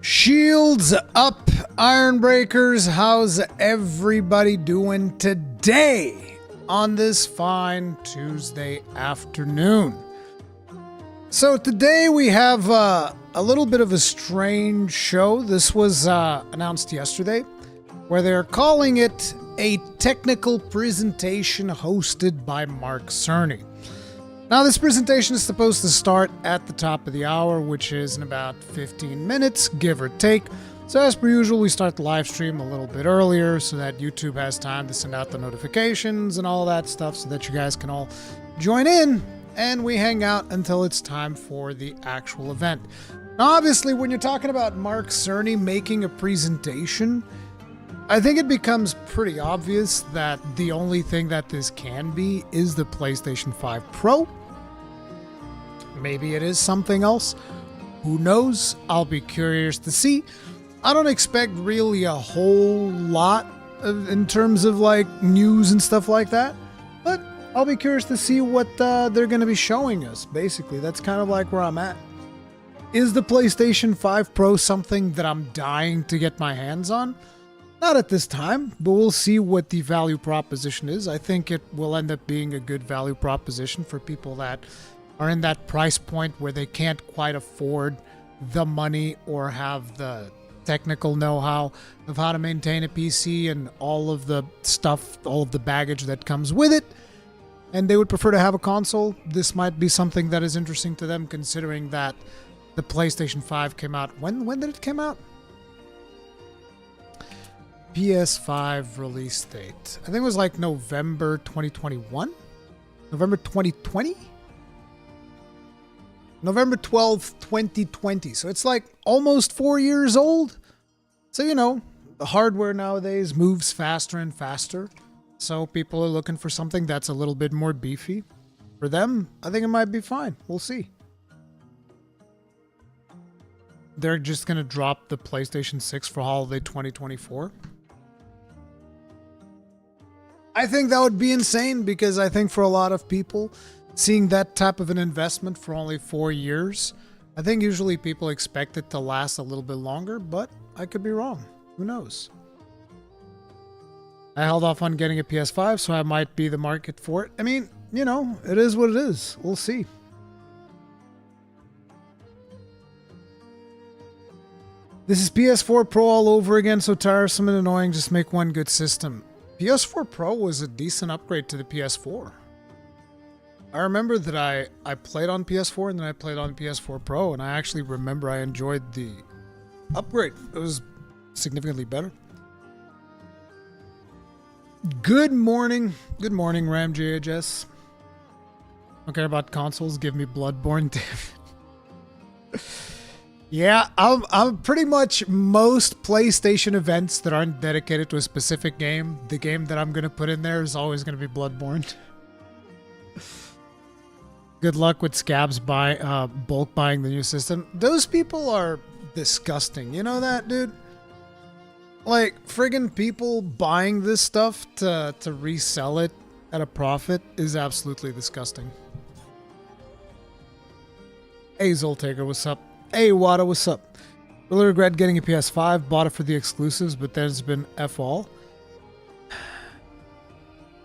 Shields up, Ironbreakers. How's everybody doing today on this fine Tuesday afternoon? So today we have a little bit of a strange show. This was announced yesterday, where they're calling it a technical presentation hosted by Mark Cerny. Now, this presentation is supposed to start at the top of the hour, which is in about 15 minutes, give or take. So as per usual, we start the live stream a little bit earlier so that YouTube has time to send out the notifications and all that stuff so that you guys can all join in, and we hang out until it's time for the actual event. Now, obviously, when you're talking about Mark Cerny making a presentation, I think it becomes pretty obvious that the only thing that this can be is the PlayStation 5 Pro. Maybe it is something else. Who knows? I'll be curious to see. I don't expect really a whole lot in terms of like news and stuff like that, but I'll be curious to see what they're going to be showing us. Basically, that's kind of like where I'm at. Is the PlayStation 5 Pro something that I'm dying to get my hands on? Not at this time, but we'll see what the value proposition is. I think it will end up being a good value proposition for people that are in that price point where they can't quite afford the money or have the technical know-how of how to maintain a PC and all of the stuff, all of the baggage that comes with it, and they would prefer to have a console. This might be something that is interesting to them, considering that the PlayStation 5 came out. When did it come out? PS5 release date. I think it was like November 2021? November 2020? November 12th, 2020. So it's like almost 4 years old. So, you know, the hardware nowadays moves faster and faster. So people are looking for something that's a little bit more beefy. For them, I think it might be fine. We'll see. They're just going to drop the PlayStation 6 for holiday 2024. I think that would be insane, because I think for a lot of people, seeing that type of an investment for only 4 years, I think usually people expect it to last a little bit longer, but I could be wrong. Who knows? I held off on getting a PS5, so I might be the market for it. I mean, you know, it is what it is. We'll see. This is PS4 Pro all over again, so tiresome and annoying. Just make one good system. PS4 Pro was a decent upgrade to the PS4. I remember that I played on PS4 and then I played on PS4 Pro, and I actually remember I enjoyed the upgrade. It was significantly better. Good morning. Good morning, RamJHS. Don't care about consoles. Give me Bloodborne, David. Yeah, I'm pretty much most PlayStation events that aren't dedicated to a specific game, the game that I'm going to put in there is always going to be Bloodborne. Good luck with scabs bulk buying the new system. Those people are disgusting. You know that, dude? Like, friggin' people buying this stuff to resell it at a profit is absolutely disgusting. Hey, Zoltaker, what's up? Hey, Wada, what's up? Really regret getting a PS5. Bought it for the exclusives, but there's been F all.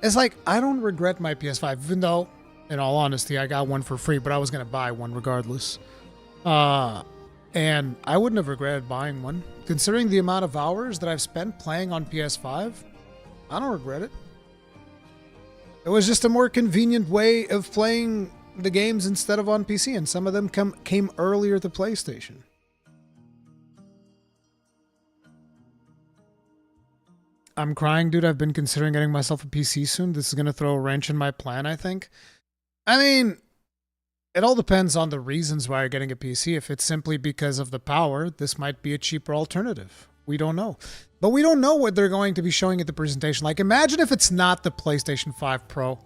It's like, I don't regret my PS5, even though, in all honesty, I got one for free, but I was going to buy one regardless. And I wouldn't have regretted buying one. Considering the amount of hours that I've spent playing on PS5, I don't regret it. It was just a more convenient way of playing the games instead of on PC, and some of them came earlier to PlayStation. I'm crying, dude. I've been considering getting myself a PC soon. This is going to throw a wrench in my plan, I think. I mean, it all depends on the reasons why you're getting a PC. If it's simply because of the power, this might be a cheaper alternative. We don't know. But we don't know what they're going to be showing at the presentation. Like, imagine if it's not the PlayStation 5 Pro.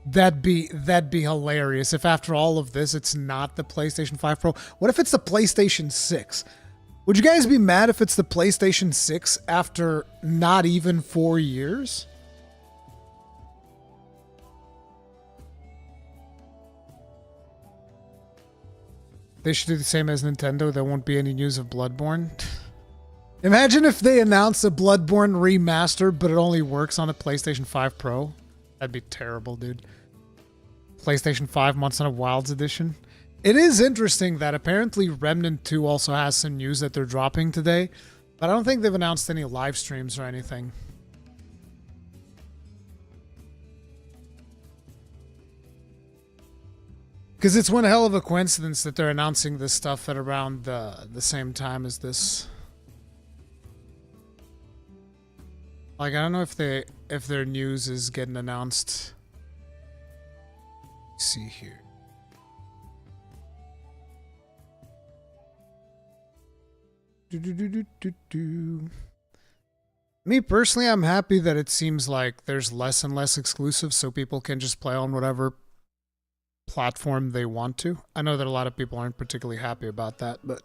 That'd be hilarious if after all of this, it's not the PlayStation 5 Pro. What if it's the PlayStation 6? Would you guys be mad if it's the PlayStation 6 after not even 4 years? They should do the same as Nintendo. There won't be any news of Bloodborne. Imagine if they announced a Bloodborne remaster, but it only works on a PlayStation 5 Pro. That'd be terrible, dude. PlayStation 5 Months on a Wilds edition. It is interesting that apparently Remnant 2 also has some news that they're dropping today, but I don't think they've announced any live streams or anything. Because it's one hell of a coincidence that they're announcing this stuff at around the same time as this. Like, I don't know if their news is getting announced. Let's see here. Me personally, I'm happy that it seems like there's less and less exclusives, so people can just play on whatever platform they want to. I know that a lot of people aren't particularly happy about that, but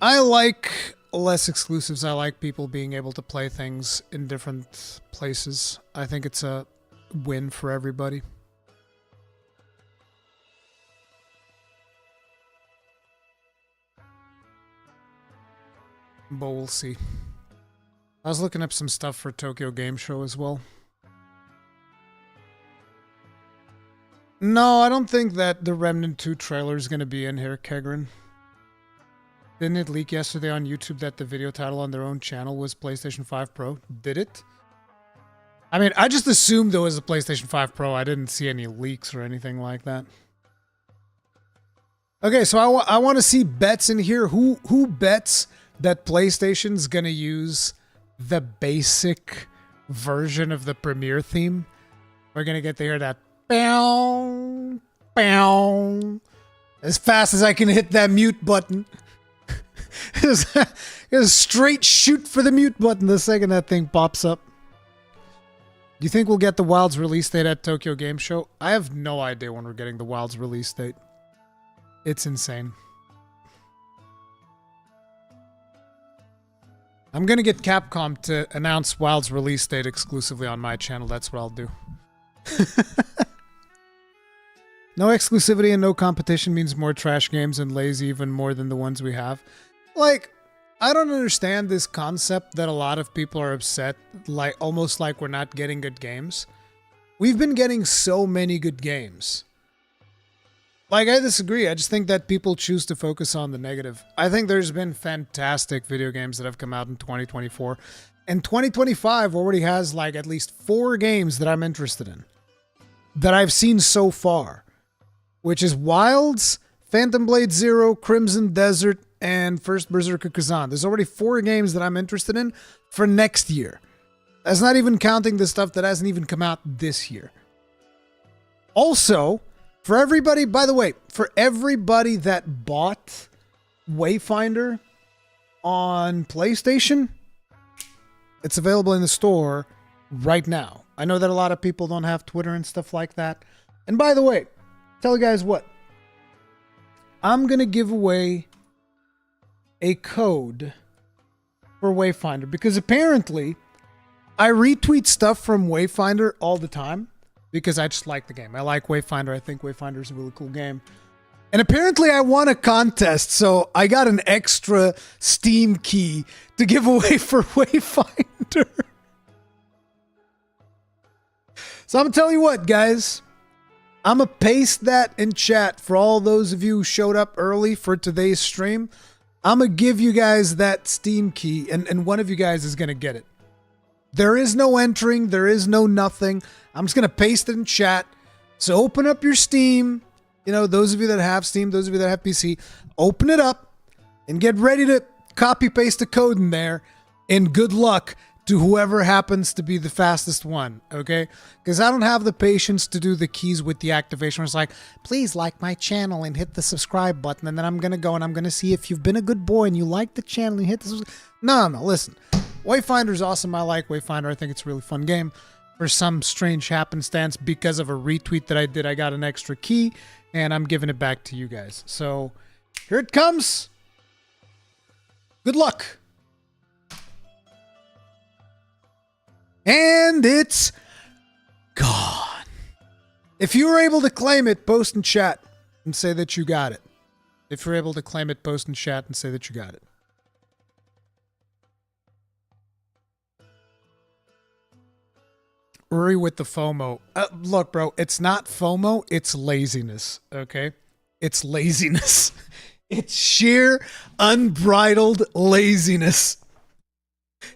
I like less exclusives. I like people being able to play things in different places. I think it's a win for everybody. But we'll see. I was looking up some stuff for Tokyo Game Show as well. No, I don't think that the Remnant 2 trailer is going to be in here, Kegrin. Didn't it leak yesterday on YouTube that the video title on their own channel was PlayStation 5 Pro? Did it? I mean, I just assumed it was a PlayStation 5 Pro. I didn't see any leaks or anything like that. Okay, so I want to see bets in here. Who bets that PlayStation's going to use the basic version of the Premiere theme? We're going to get to hear that bow, bow, as fast as I can hit that mute button. It's a straight shoot for the mute button the second that thing pops up. Do you think we'll get the Wilds release date at Tokyo Game Show? I have no idea when we're getting the Wilds release date. It's insane. I'm going to get Capcom to announce Wilds release date exclusively on my channel. That's what I'll do. No exclusivity and no competition means more trash games and lazy even more than the ones we have. Like, I don't understand this concept that a lot of people are upset, like almost like we're not getting good games. We've been getting so many good games. Like, I disagree. I just think that people choose to focus on the negative. I think there's been fantastic video games that have come out in 2024. And 2025 already has like at least 4 games that I'm interested in. That I've seen so far. Which is Wilds, Phantom Blade Zero, Crimson Desert, and First Berserker Kazan. There's already 4 games that I'm interested in for next year. That's not even counting the stuff that hasn't even come out this year. Also, for everybody, by the way, for everybody that bought Wayfinder on PlayStation, it's available in the store right now. I know that a lot of people don't have Twitter and stuff like that. And by the way, tell you guys what, I'm going to give away a code for Wayfinder because apparently I retweet stuff from Wayfinder all the time because I just like the game. I like Wayfinder. I think Wayfinder is a really cool game. And apparently I won a contest, so I got an extra Steam key to give away for Wayfinder. So I'm going to tell you what, guys. I'm going to paste that in chat for all those of you who showed up early for today's stream. I'm going to give you guys that Steam key, and one of you guys is going to get it. There is no entering. There is no nothing. I'm just going to paste it in chat. So open up your Steam. You know, those of you that have Steam, those of you that have PC, open it up and get ready to copy-paste a code in there. And good luck to whoever happens to be the fastest one, okay? Because I don't have the patience to do the keys with the activation. It's like, please like my channel and hit the subscribe button, and then I'm going to go and I'm going to see if you've been a good boy and you like the channel and hit the subscribe. No, listen. Wayfinder's awesome. I like Wayfinder. I think it's a really fun game. For some strange happenstance, because of a retweet that I did, I got an extra key, and I'm giving it back to you guys. So, here it comes. Good luck. And it's gone. If you were able to claim it, post in chat and say that you got it. If you're able to claim it, post in chat and say that you got it. Uri with the FOMO. Look, bro, it's not FOMO, it's laziness, okay? It's laziness. It's sheer, unbridled laziness.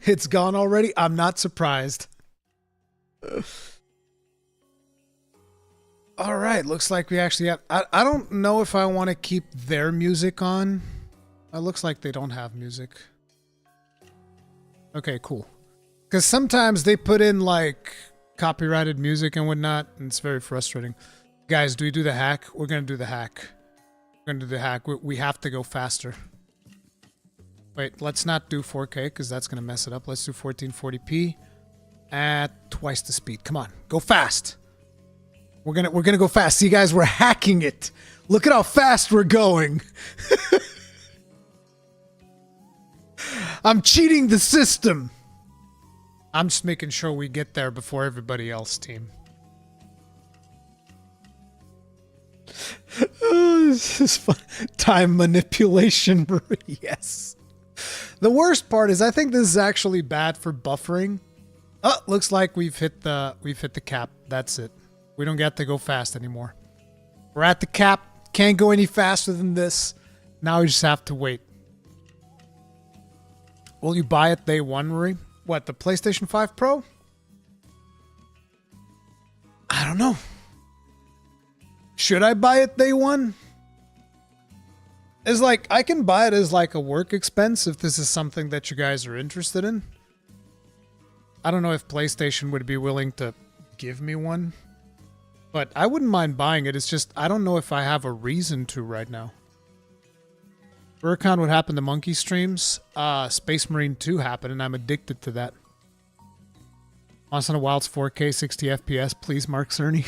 It's gone already. I'm not surprised. All right, looks like we actually have... I don't know if I want to keep their music on. It looks like they don't have music. Okay, cool. Because sometimes they put in, like, copyrighted music and whatnot, and it's very frustrating. Guys, do we do the hack? We're going to do the hack. We're going to do the hack. We have to go faster. Wait, let's not do 4K, because that's going to mess it up. Let's do 1440p at twice the speed. Come on, go fast. We're gonna go fast. See, guys, we're hacking it. Look at how fast we're going. I'm cheating the system. I'm just making sure we get there before everybody else, team. Oh, this is fun. Time manipulation. Yes. The worst part is I think this is actually bad for buffering. Oh, looks like we've hit the cap. That's it. We don't get to go fast anymore. We're at the cap. Can't go any faster than this. Now we just have to wait. Will you buy it day one, Ruri? What, the PlayStation 5 Pro? I don't know. Should I buy it day one? It's like, I can buy it as like a work expense if this is something that you guys are interested in. I don't know if PlayStation would be willing to give me one. But I wouldn't mind buying it. It's just, I don't know if I have a reason to right now. Rurikhan, what happened to Monkey streams? Space Marine 2 happened, and I'm addicted to that. Monster Hunter Wilds 4K 60 FPS, please, Mark Cerny.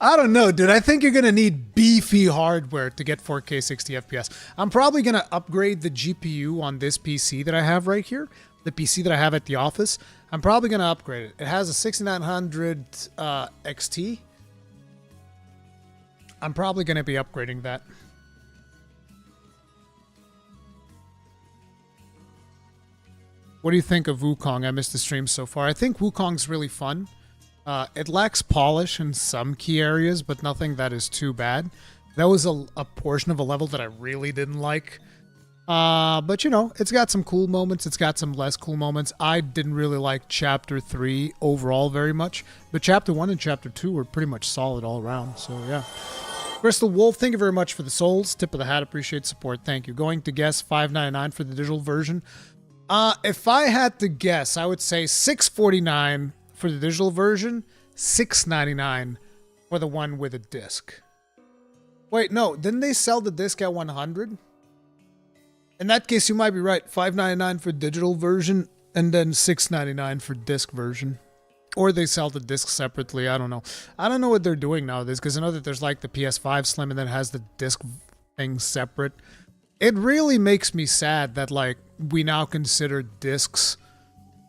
I don't know, dude. I think you're going to need beefy hardware to get 4K 60 FPS. I'm probably going to upgrade the GPU on this PC that I have right here. The PC that I have at the office. I'm probably going to upgrade it. It has a 6900 XT. I'm probably going to be upgrading that. What do you think of Wukong? I missed the stream so far. I think Wukong's really fun. It lacks polish in some key areas, but nothing that is too bad. That was a portion of a level that I really didn't like. But, you know, it's got some cool moments. It's got some less cool moments. I didn't really like Chapter 3 overall very much. But Chapter 1 and Chapter 2 were pretty much solid all around. So, yeah. Crystal Wolf, thank you very much for the souls. Tip of the hat. Appreciate support. Thank you. Going to guess $5.99 for the digital version. If I had to guess, I would say $6.49 for the digital version. $6.99 for the one with a disc. Wait, no. Didn't they sell the disc at 100? In that case, you might be right. $5.99 for digital version, and then $6.99 for disc version. Or they sell the disc separately. I don't know. I don't know what they're doing nowadays, because I know that there's like the PS5 Slim, and then it has the disc thing separate. It really makes me sad that, like, we now consider discs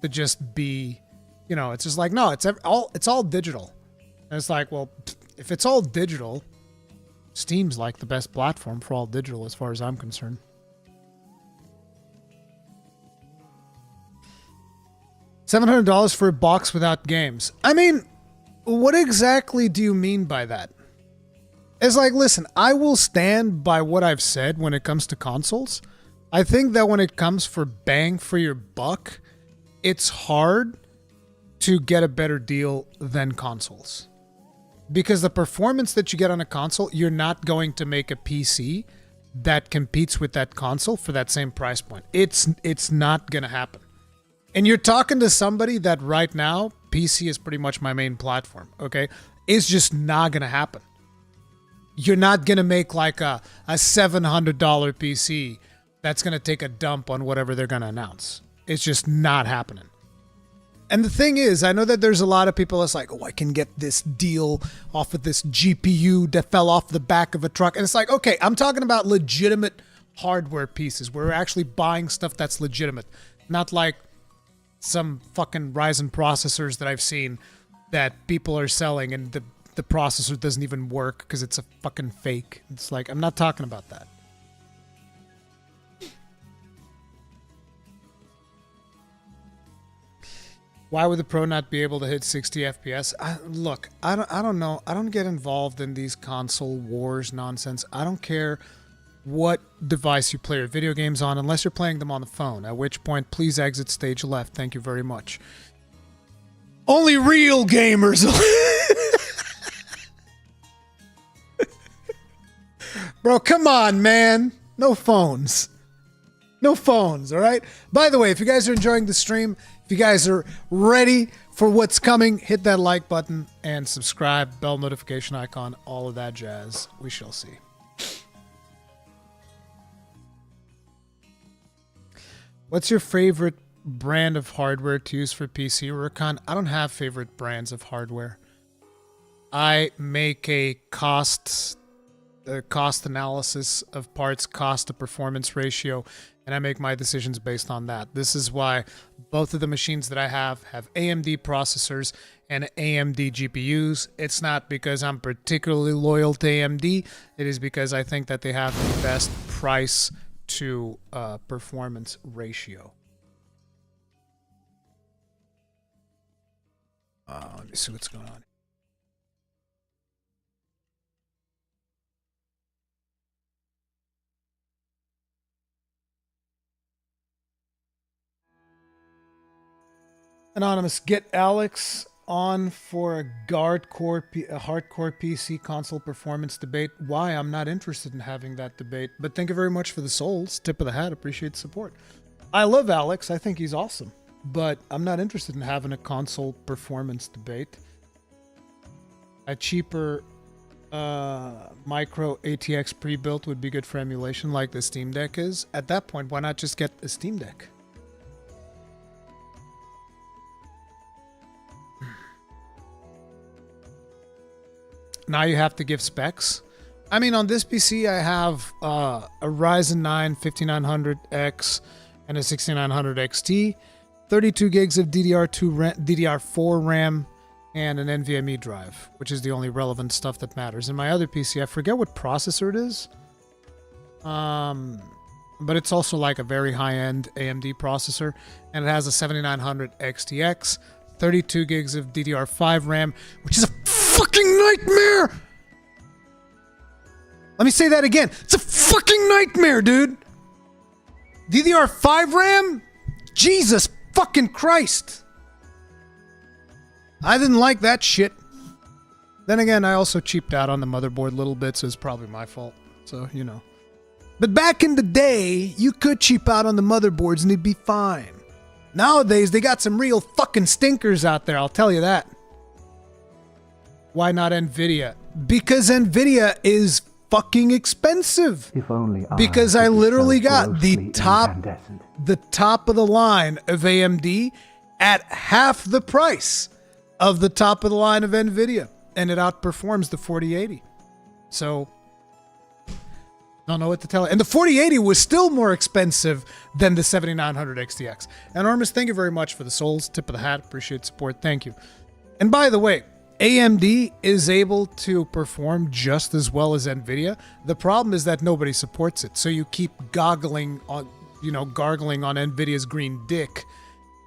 to just be, you know, it's just like, no, it's all digital. And it's like, well, if it's all digital, Steam's like the best platform for all digital as far as I'm concerned. $700 for a box without games. I mean, what exactly do you mean by that? It's like, listen, I will stand by what I've said when it comes to consoles. I think that when it comes for bang for your buck, it's hard to get a better deal than consoles. Because the performance that you get on a console, you're not going to make a PC that competes with that console for that same price point. It's not going to happen. And you're talking to somebody that right now, PC is pretty much my main platform, okay? It's just not going to happen. You're not going to make like a $700 PC that's going to take a dump on whatever they're going to announce. It's just not happening. And the thing is, I know that there's a lot of people that's like, oh, I can get this deal off of this GPU that fell off the back of a truck. And it's like, okay, I'm talking about legitimate hardware pieces. We're actually buying stuff that's legitimate. Not like some fucking Ryzen processors that I've seen that people are selling, and the processor doesn't even work because it's a fucking fake. It's like, I'm not talking about that. Why would the Pro not be able to hit 60 FPS? Look, I don't know. I don't get involved in these console wars nonsense. I don't care what device you play your video games on unless you're playing them on the phone, at which point please exit stage left. Thank you very much. Only real gamers. Bro, come on, man. No phones. No phones, all right? By the way, if you guys are enjoying the stream, if you guys are ready for what's coming, hit that like button and subscribe, bell notification icon, all of that jazz. We shall see. What's your favorite brand of hardware to use for PC, Rurikhan? I don't have favorite brands of hardware. I make a cost analysis of parts, cost to performance ratio, and I make my decisions based on that. This is why both of the machines that I have AMD processors and AMD GPUs. It's not because I'm particularly loyal to AMD. It is because I think that they have the best price to performance ratio. Let me see what's going on. Anonymous, get Alex on for a hardcore PC console performance debate. Why? I'm not interested in having that debate, but thank you very much for the souls. Tip of the hat. Appreciate the support. I love Alex. I think he's awesome, but I'm not interested in having a console performance debate. A cheaper micro ATX pre-built would be good for emulation like the Steam Deck is. At that point, why not just get a Steam Deck? Now you have to give specs. I mean, on this PC, I have a Ryzen 9 5900X and a 6900 XT, 32 gigs of DDR4 RAM, and an NVMe drive, which is the only relevant stuff that matters. In my other PC, I forget what processor it is, but it's also like a very high-end AMD processor, and it has a 7900 XTX, 32 gigs of DDR5 RAM, which is a fucking nightmare! Let me say that again. It's a fucking nightmare, dude! DDR5 RAM? Jesus fucking Christ! I didn't like that shit. Then again, I also cheaped out on the motherboard a little bit, so it's probably my fault. So, you know. But back in the day, you could cheap out on the motherboards and it'd be fine. Nowadays, they got some real fucking stinkers out there, I'll tell you that. Why not NVIDIA? Because NVIDIA is fucking expensive. If only because I literally got the top of the line of AMD at half the price of the top of the line of NVIDIA, and it outperforms the 4080. So, don't know what to tell you. And the 4080 was still more expensive than the 7900 XTX. Enormous, thank you very much for the souls. Tip of the hat. Appreciate support. Thank you. And by the way, AMD is able to perform just as well as NVIDIA. The problem is that nobody supports it. So you keep gargling on NVIDIA's green dick.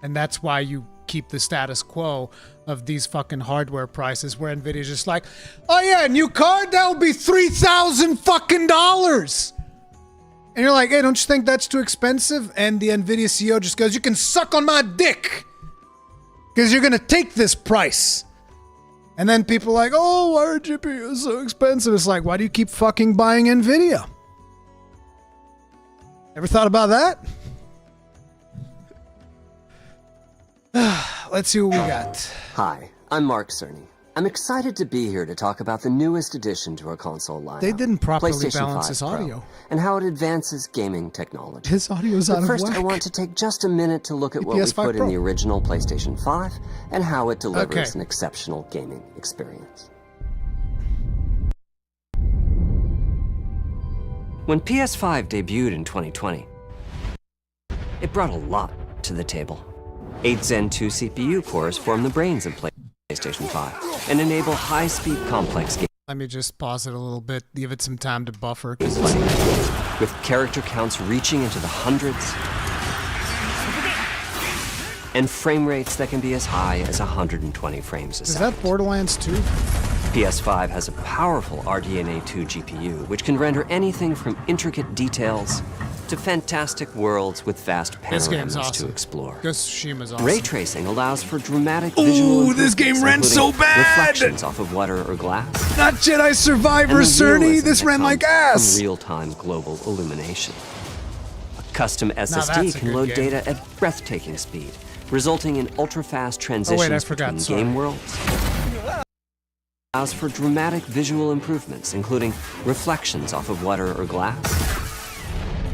And that's why you keep the status quo of these fucking hardware prices where NVIDIA's just like, oh yeah, new card, that'll be $3,000 fucking dollars. And you're like, hey, don't you think that's too expensive? And the NVIDIA CEO just goes, you can suck on my dick because you're gonna take this price. And then people are like, oh, why are GPUs so expensive? It's like, why do you keep fucking buying NVIDIA? Ever thought about that? Let's see what we got. Hi, I'm Mark Cerny. I'm excited to be here to talk about the newest addition to our console lineup. They didn't properly PlayStation balance 5 his Pro, audio. and how it advances gaming technology. His audio's out of First, whack. I want to take just a minute to look at what we PS5 put Pro. in the original PlayStation 5 and how it delivers Okay. an exceptional gaming experience. When PS5 debuted in 2020, it brought a lot to the table. 8 Zen 2 CPU cores form the brains of PlayStation PlayStation 5 and enable high-speed complex games. Let me just pause it a little bit, give it some time to buffer. With character counts reaching into the hundreds and frame rates that can be as high as 120 frames a second. Is that Borderlands 2? PS5 has a powerful RDNA 2 GPU, which can render anything from intricate details to fantastic worlds with vast panoramas to explore. Ghost of Tsushima's awesome. Ray tracing allows for dramatic visual improvements, this game ran so bad! reflections off of water or glass. Not Jedi Survivor, Cerny! This ran like ass! From real-time global illumination. A custom SSD that's a can good load game. data at breathtaking speed, resulting in ultra-fast transitions between game worlds. Allows for dramatic visual improvements, including reflections off of water or glass,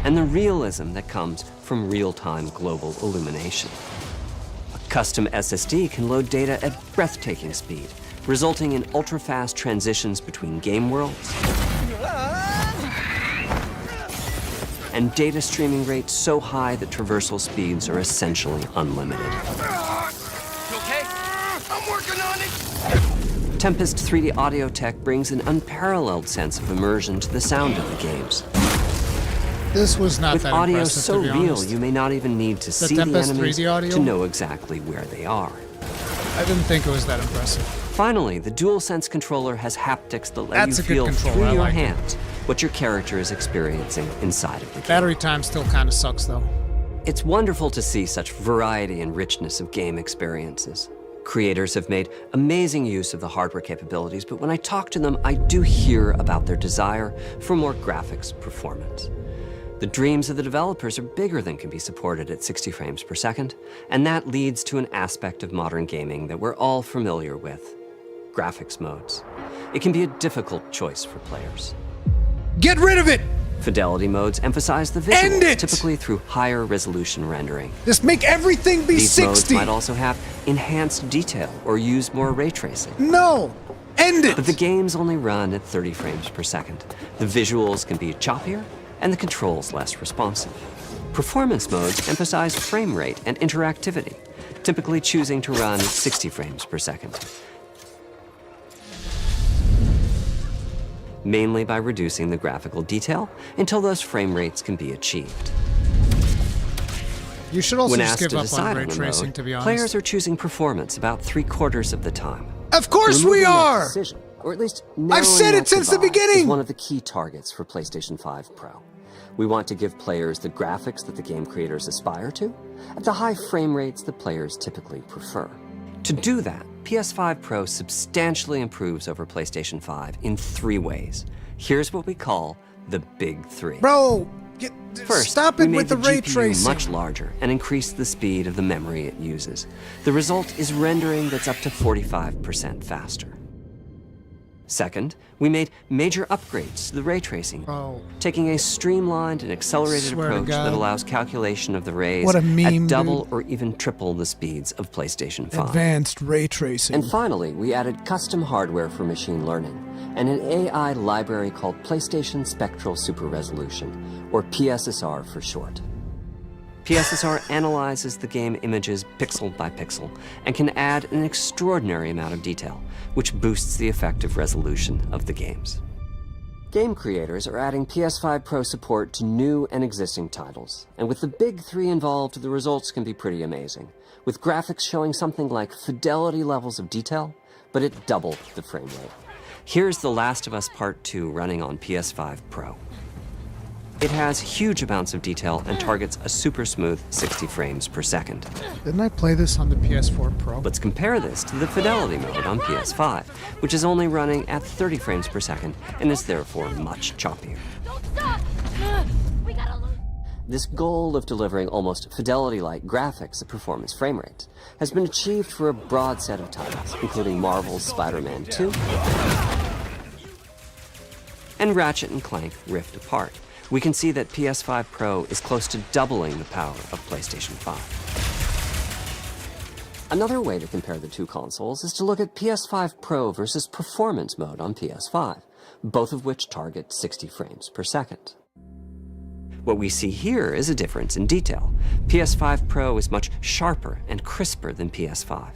and the realism that comes from real-time global illumination. A custom SSD can load data at breathtaking speed, resulting in ultra-fast transitions between game worlds, and data streaming rates so high that traversal speeds are essentially unlimited. You okay? I'm working on it! Tempest 3D audio tech brings an unparalleled sense of immersion to the sound of the games. This was not With that audio impressive, so to be real, honest. you may not even need to see the Tempest enemies 3D audio? to know exactly where they are. I didn't think it was that impressive. Finally, the DualSense controller has haptics that let That's you a good feel controller, through I your like it. hands what your character is experiencing inside of the game. Battery time still kind of sucks, though. It's wonderful to see such variety and richness of game experiences. Creators have made amazing use of the hardware capabilities, but when I talk to them, I do hear about their desire for more graphics performance. The dreams of the developers are bigger than can be supported at 60 frames per second, and that leads to an aspect of modern gaming that we're all familiar with: graphics modes. It can be a difficult choice for players. Get rid of it! Fidelity modes emphasize the visual, End it! typically through higher resolution rendering. Just make everything be These 60! modes might also have enhanced detail or use more ray tracing. No! End it! But the games only run at 30 frames per second. The visuals can be choppier, and the controls less responsive. Performance modes emphasize frame rate and interactivity, typically choosing to run at 60 frames per second, mainly by reducing the graphical detail until those frame rates can be achieved. You should also When just asked give to up on decide ray on the tracing, mode, to be honest. players are choosing performance about 3/4 of the time. Of course we Removing that are! decision, or at least I've said narrowing it that since the divide, beginning! is one of the key targets for PlayStation 5 Pro. We want to give players the graphics that the game creators aspire to, at the high frame rates that players typically prefer. To do that, PS5 Pro substantially improves over PlayStation 5 in 3 ways. Here's what we call the Big 3. Bro, First, stop we it made with the ray GPU tracing. much larger and increased the speed of the memory it uses. The result is rendering that's up to 45% faster. Second, we made major upgrades to the ray tracing, taking a streamlined and accelerated Swear to approach God. that allows calculation of the rays What a meme, at double dude. or even triple the speeds of PlayStation 5. Advanced ray tracing. And finally, we added custom hardware for machine learning and an AI library called PlayStation Spectral Super Resolution, or PSSR for short. PSSR analyzes the game images pixel by pixel and can add an extraordinary amount of detail, which boosts the effective resolution of the games. Game creators are adding PS5 Pro support to new and existing titles, and with the Big 3 involved, the results can be pretty amazing, with graphics showing something like fidelity levels of detail, but at double the frame rate. Here's The Last of Us Part 2 running on PS5 Pro. It has huge amounts of detail and targets a super smooth 60 frames per second. Didn't I play this on the PS4 Pro? Let's compare this to the fidelity mode on PS5, which is only running at 30 frames per second and is therefore much choppier. Don't stop! We gotta lose. This goal of delivering almost fidelity-like graphics at performance frame rates has been achieved for a broad set of titles, including Marvel's Spider-Man 2 and Ratchet & Clank Rift Apart. We can see that PS5 Pro is close to doubling the power of PlayStation 5. Another way to compare the two consoles is to look at PS5 Pro versus Performance mode on PS5, both of which target 60 frames per second. What we see here is a difference in detail. PS5 Pro is much sharper and crisper than PS5.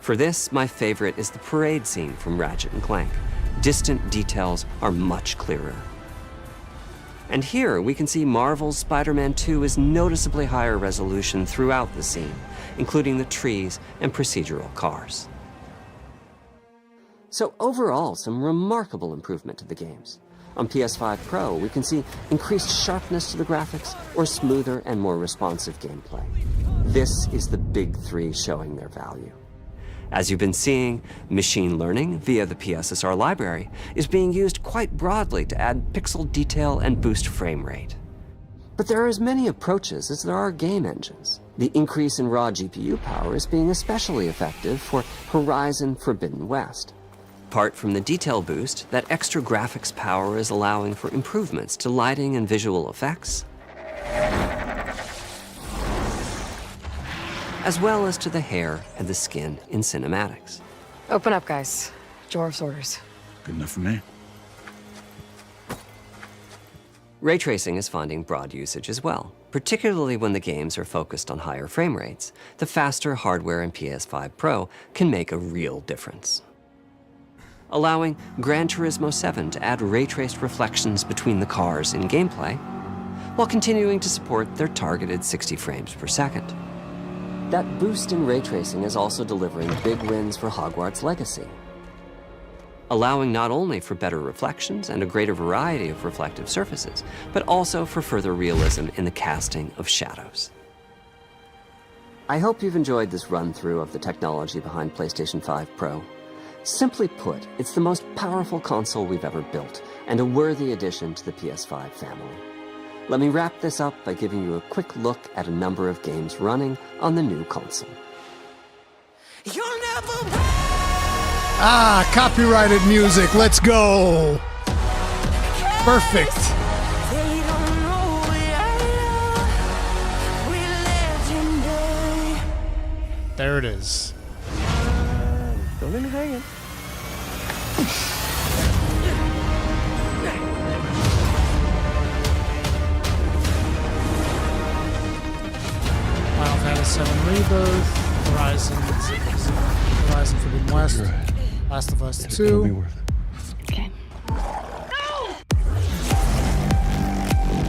For this, my favorite is the parade scene from Ratchet & Clank. Distant details are much clearer. And here we can see Marvel's Spider-Man 2 is noticeably higher resolution throughout the scene, including the trees and procedural cars. So overall, some remarkable improvement to the games. On PS5 Pro, we can see increased sharpness to the graphics or smoother and more responsive gameplay. This is the big three showing their value. As you've been seeing, machine learning via the PSSR library is being used quite broadly to add pixel detail and boost frame rate. But there are as many approaches as there are game engines. The increase in raw GPU power is being especially effective for Horizon Forbidden West. Apart from the detail boost, that extra graphics power is allowing for improvements to lighting and visual effects, as well as to the hair and the skin in cinematics. Open up, guys. Jorv's orders. Good enough for me. Ray tracing is finding broad usage as well, particularly when the games are focused on higher frame rates. The faster hardware in PS5 Pro can make a real difference, allowing Gran Turismo 7 to add ray-traced reflections between the cars in gameplay, while continuing to support their targeted 60 frames per second. That boost in ray tracing is also delivering big wins for Hogwarts Legacy, allowing not only for better reflections and a greater variety of reflective surfaces, but also for further realism in the casting of shadows. I hope you've enjoyed this run-through of the technology behind PlayStation 5 Pro. Simply put, it's the most powerful console we've ever built, and a worthy addition to the PS5 family. Let me wrap this up by giving you a quick look at a number of games running on the new console. You'll never Ah, copyrighted music. Let's go. Perfect. They don't know we're legendary. There it is. Don't let me hang it. Final Fantasy VII Rebirth, Horizon Forbidden West, Last of Us 2, Okay.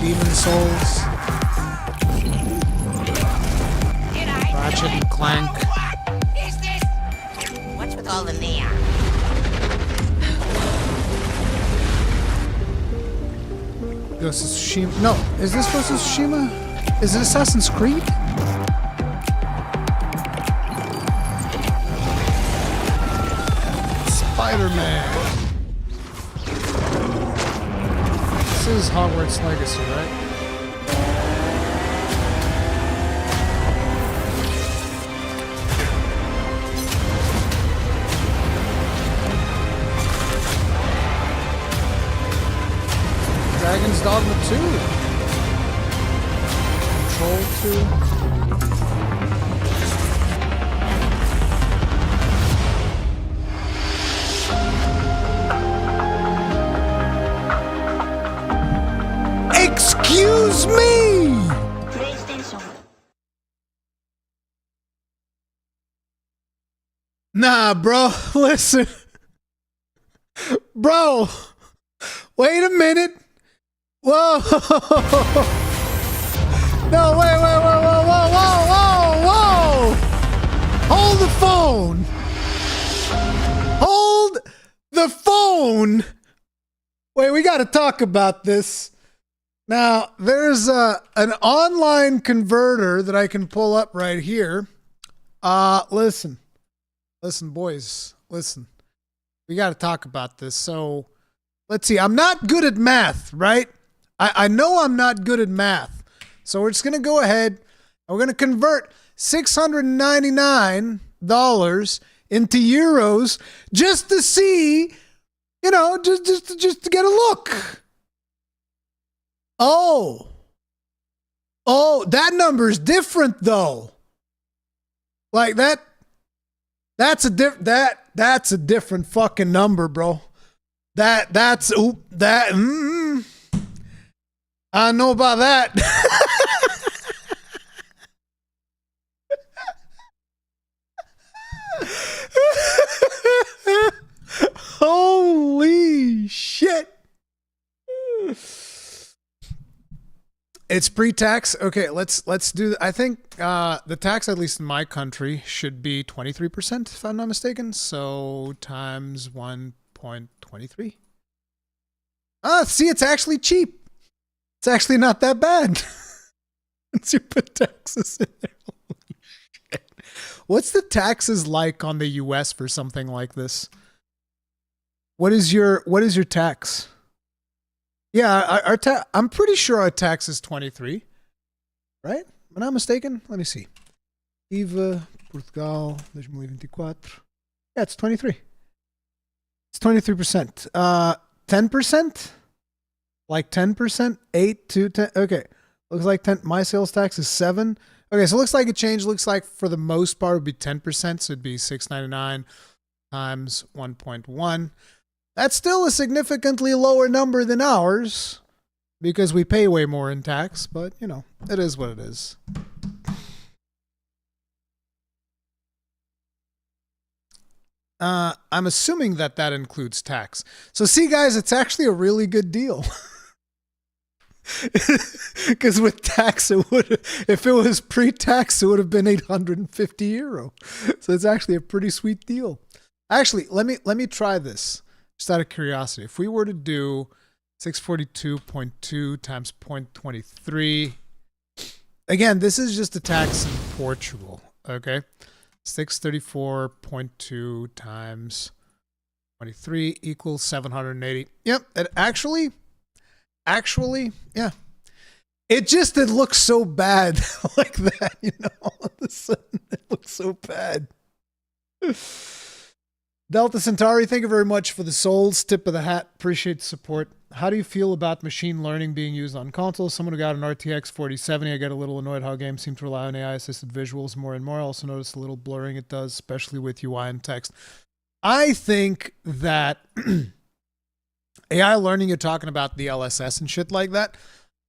Demon Souls, Ratchet and Clank, Is this? What's with all the neon? Ghost of Tsushima. No, is this Ghost of Tsushima? Is it Assassin's Creed? Spider-Man. This is Hogwarts Legacy, right? Dragon's Dogma 2. Control 2. Excuse me! Nah, bro, listen. Bro, wait a minute. Whoa! No, wait, whoa! Hold the phone! Hold the phone! Wait, we gotta talk about this. Now, there's an online converter that I can pull up right here. Listen, boys, listen. We gotta talk about this. So, let's see. I'm not good at math, right? I know I'm not good at math. So we're just going to go ahead and we're going to convert $699 into euros just to see, you know, just to get a look. Oh, that number's different though. Like that's a different fucking number, bro. I know about that. shit. It's pre-tax. Okay, let's do. I think the tax, at least in my country, should be 23%, if I'm not mistaken. So times 1.23. See, it's actually cheap. It's actually not that bad. Once you put taxes in there. Holy shit. What's the taxes like on the US for something like this? What is your tax? Yeah, I'm pretty sure our tax is 23, right? Am I not mistaken? Let me see. IVA, Portugal, 2024. Yeah, it's 23. It's 23%. 10%? Like 10%? 8 to 10? Okay. Looks like 10. My sales tax is 7. Okay, so it looks like a change. Looks like for the most part it would be 10%. So it'd be $6.99 times 1.1. That's still a significantly lower number than ours because we pay way more in tax, but you know, it is what it is. I'm assuming that includes tax. So see guys, it's actually a really good deal. Because with tax, if it was pre-tax, it would have been €850. So it's actually a pretty sweet deal. Actually, let me try this. Just out of curiosity, if we were to do 642.2 times 0.23, again, this is just a tax in Portugal, okay? 634.2 times 23 equals 780. Yep, it actually, yeah. It looks so bad like that, you know, all of a sudden it looks so bad. Delta Centauri, thank you very much for the souls. Tip of the hat. Appreciate the support. How do you feel about machine learning being used on consoles? Someone who got an RTX 4070, I get a little annoyed how games seem to rely on AI-assisted visuals more and more. I also notice the little blurring it does, especially with UI and text. I think that AI learning, you're talking about the LSS and shit like that.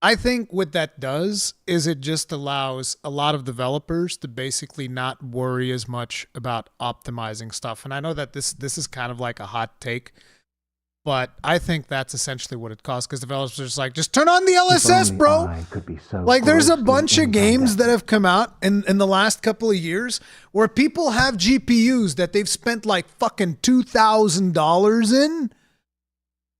I think what that does is it just allows a lot of developers to basically not worry as much about optimizing stuff. And I know that this is kind of like a hot take, but I think that's essentially what it costs because developers are just like, just turn on the LSS, bro. Like there's a bunch of games that have come out in the last couple of years where people have GPUs that they've spent like fucking $2,000 in.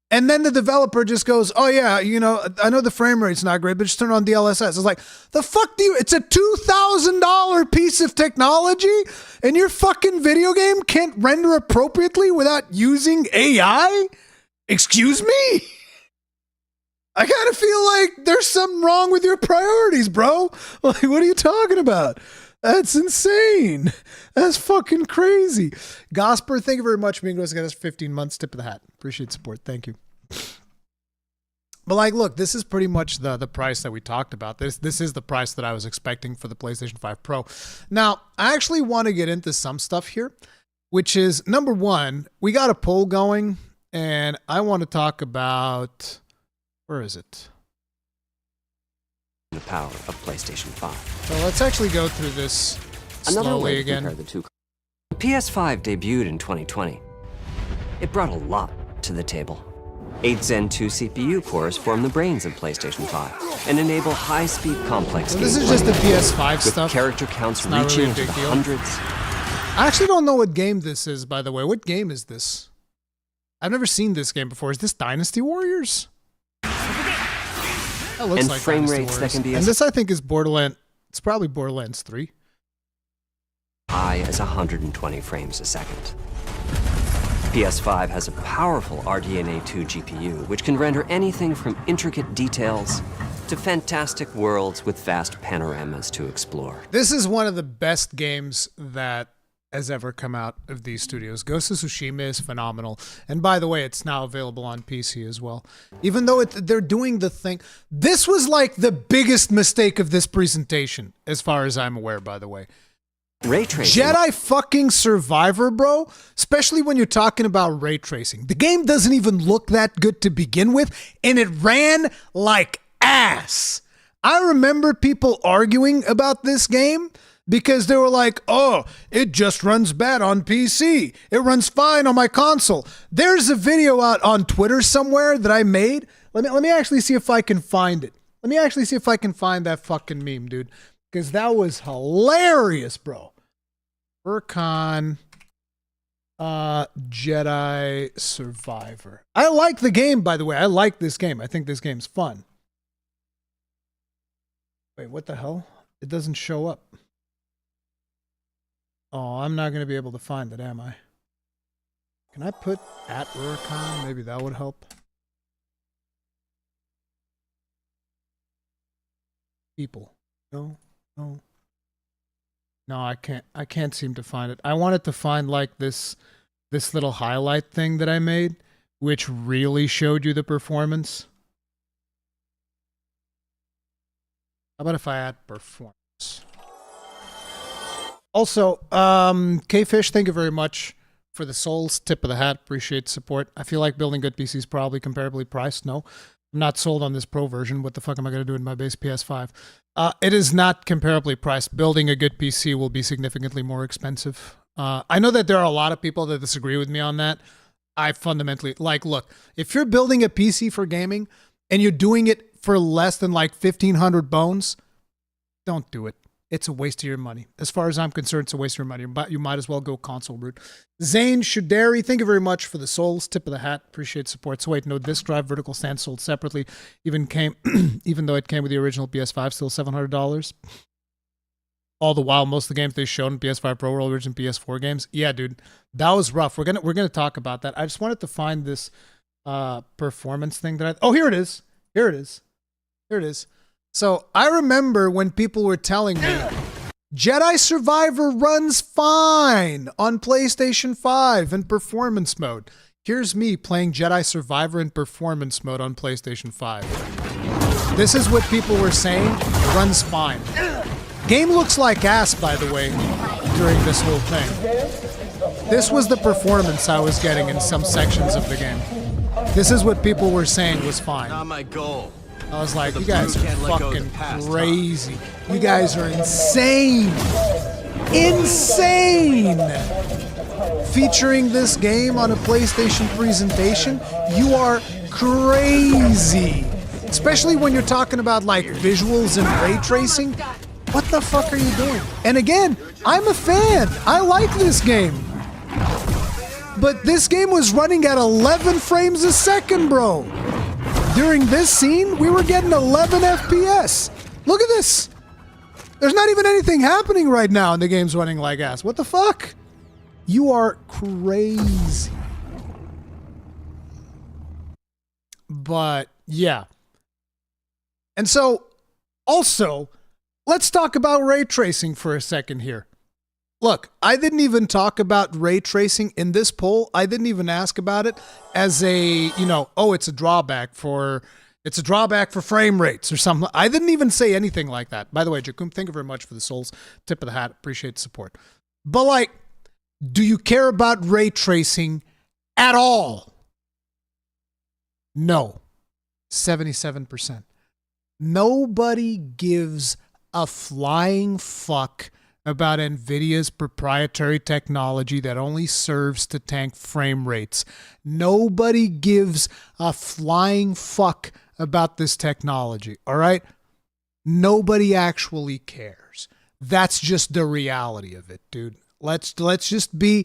And then the developer just goes, oh yeah, you know, I know the frame rate's not great, but just turn on DLSS. It's like, the fuck do you, it's a $2,000 piece of technology and your fucking video game can't render appropriately without using AI? Excuse me? I kind of feel like there's something wrong with your priorities, bro. Like, what are you talking about? That's insane. That's fucking crazy. Gosper, thank you very much for being with us for 15 months. Tip of the hat. Appreciate the support. Thank you. But like, look, this is pretty much the price that we talked about. This is the price that I was expecting for the PlayStation 5 Pro. Now, I actually want to get into some stuff here, which is, number one, we got a poll going, and I want to talk about, where is it? The power of PlayStation 5. So let's actually go through this slowly again. The PS5 debuted in 2020. It brought a lot to the table. 8 Zen 2 CPU cores form the brains of PlayStation 5 and enable high-speed complex So gameplay. this is just the PS5 with stuff. Character counts It's not reaching really a into big the deal. hundreds. I actually don't know what game this is, by the way. What game is this? I've never seen this game before. Is this Dynasty Warriors? That looks And like frame Dynasty rates that Warriors. can be And as this, I think, is Borderlands. It's probably Borderlands 3. high as 120 frames a second. PS5 has a powerful RDNA 2 GPU, which can render anything from intricate details to fantastic worlds with vast panoramas to explore. This is one of the best games that has ever come out of these studios. Ghost of Tsushima is phenomenal. And by the way, it's now available on PC as well. Even though they're doing the thing. This was like the biggest mistake of this presentation, as far as I'm aware, by the way. Ray tracing. Jedi fucking Survivor, bro. Especially when you're talking about ray tracing. The game doesn't even look that good to begin with, and it ran like ass. I remember people arguing about this game because they were like, oh, it just runs bad on PC. It runs fine on my console. There's a video out on Twitter somewhere that I made. Let me actually see if I can find it. Let me actually see if I can find that fucking meme, dude. Because that was hilarious, bro. Rurikhan, Jedi Survivor. I like the game, by the way. I like this game. I think this game's fun. Wait, what the hell? It doesn't show up. Oh, I'm not going to be able to find it, am I? Can I put @Rurikhan? Maybe that would help. People. No. No, I can't seem to find it. I wanted to find like this little highlight thing that I made, which really showed you the performance. How about if I add performance? Also, K-Fish, thank you very much for the souls. Tip of the hat. Appreciate the support. I feel like building good PCs probably comparably priced. No, I'm not sold on this Pro version. What the fuck am I going to do in my base PS5? It is not comparably priced. Building a good PC will be significantly more expensive. I know that there are a lot of people that disagree with me on that. I fundamentally, like, look, if you're building a PC for gaming and you're doing it for less than like 1,500 bones, don't do it. It's a waste of your money. As far as I'm concerned, it's a waste of your money. But you might as well go console route. Zane Shuderi, thank you very much for the souls. Tip of the hat. Appreciate support. So wait, no, disk drive, vertical stand sold separately. Even though it came with the original PS5, still $700. All the while, most of the games they showed in PS5 Pro were all original PS4 games. Yeah, dude, that was rough. We're gonna talk about that. I just wanted to find this performance thing that oh, here it is. Here it is. So I remember when people were telling me Jedi Survivor runs fine on PlayStation 5 in performance mode. Here's me playing Jedi Survivor in performance mode on PlayStation 5. This is what people were saying. It runs fine. Game looks like ass, by the way, during this whole thing. This was the performance I was getting in some sections of the game. This is what people were saying was fine. Not my goal. I was like, you guys are fucking crazy. You guys are insane. Insane. Featuring this game on a PlayStation presentation, you are crazy. Especially when you're talking about like visuals and ray tracing. What the fuck are you doing? And again, I'm a fan. I like this game. But this game was running at 11 frames a second, bro. During this scene, we were getting 11 FPS. Look at this. There's not even anything happening right now, and the game's running like ass. What the fuck? You are crazy. But, yeah. And so, also, let's talk about ray tracing for a second here. Look, I didn't even talk about ray tracing in this poll. I didn't even ask about it as a, oh, it's a drawback for frame rates or something. I didn't even say anything like that. By the way, Jacoom, thank you very much for the souls. Tip of the hat. Appreciate the support. But like, do you care about ray tracing at all? No. 77%. Nobody gives a flying fuck about NVIDIA's proprietary technology that only serves to tank frame rates. Nobody gives a flying fuck about this technology, all right? Nobody actually cares. That's just the reality of it, dude. Let's just be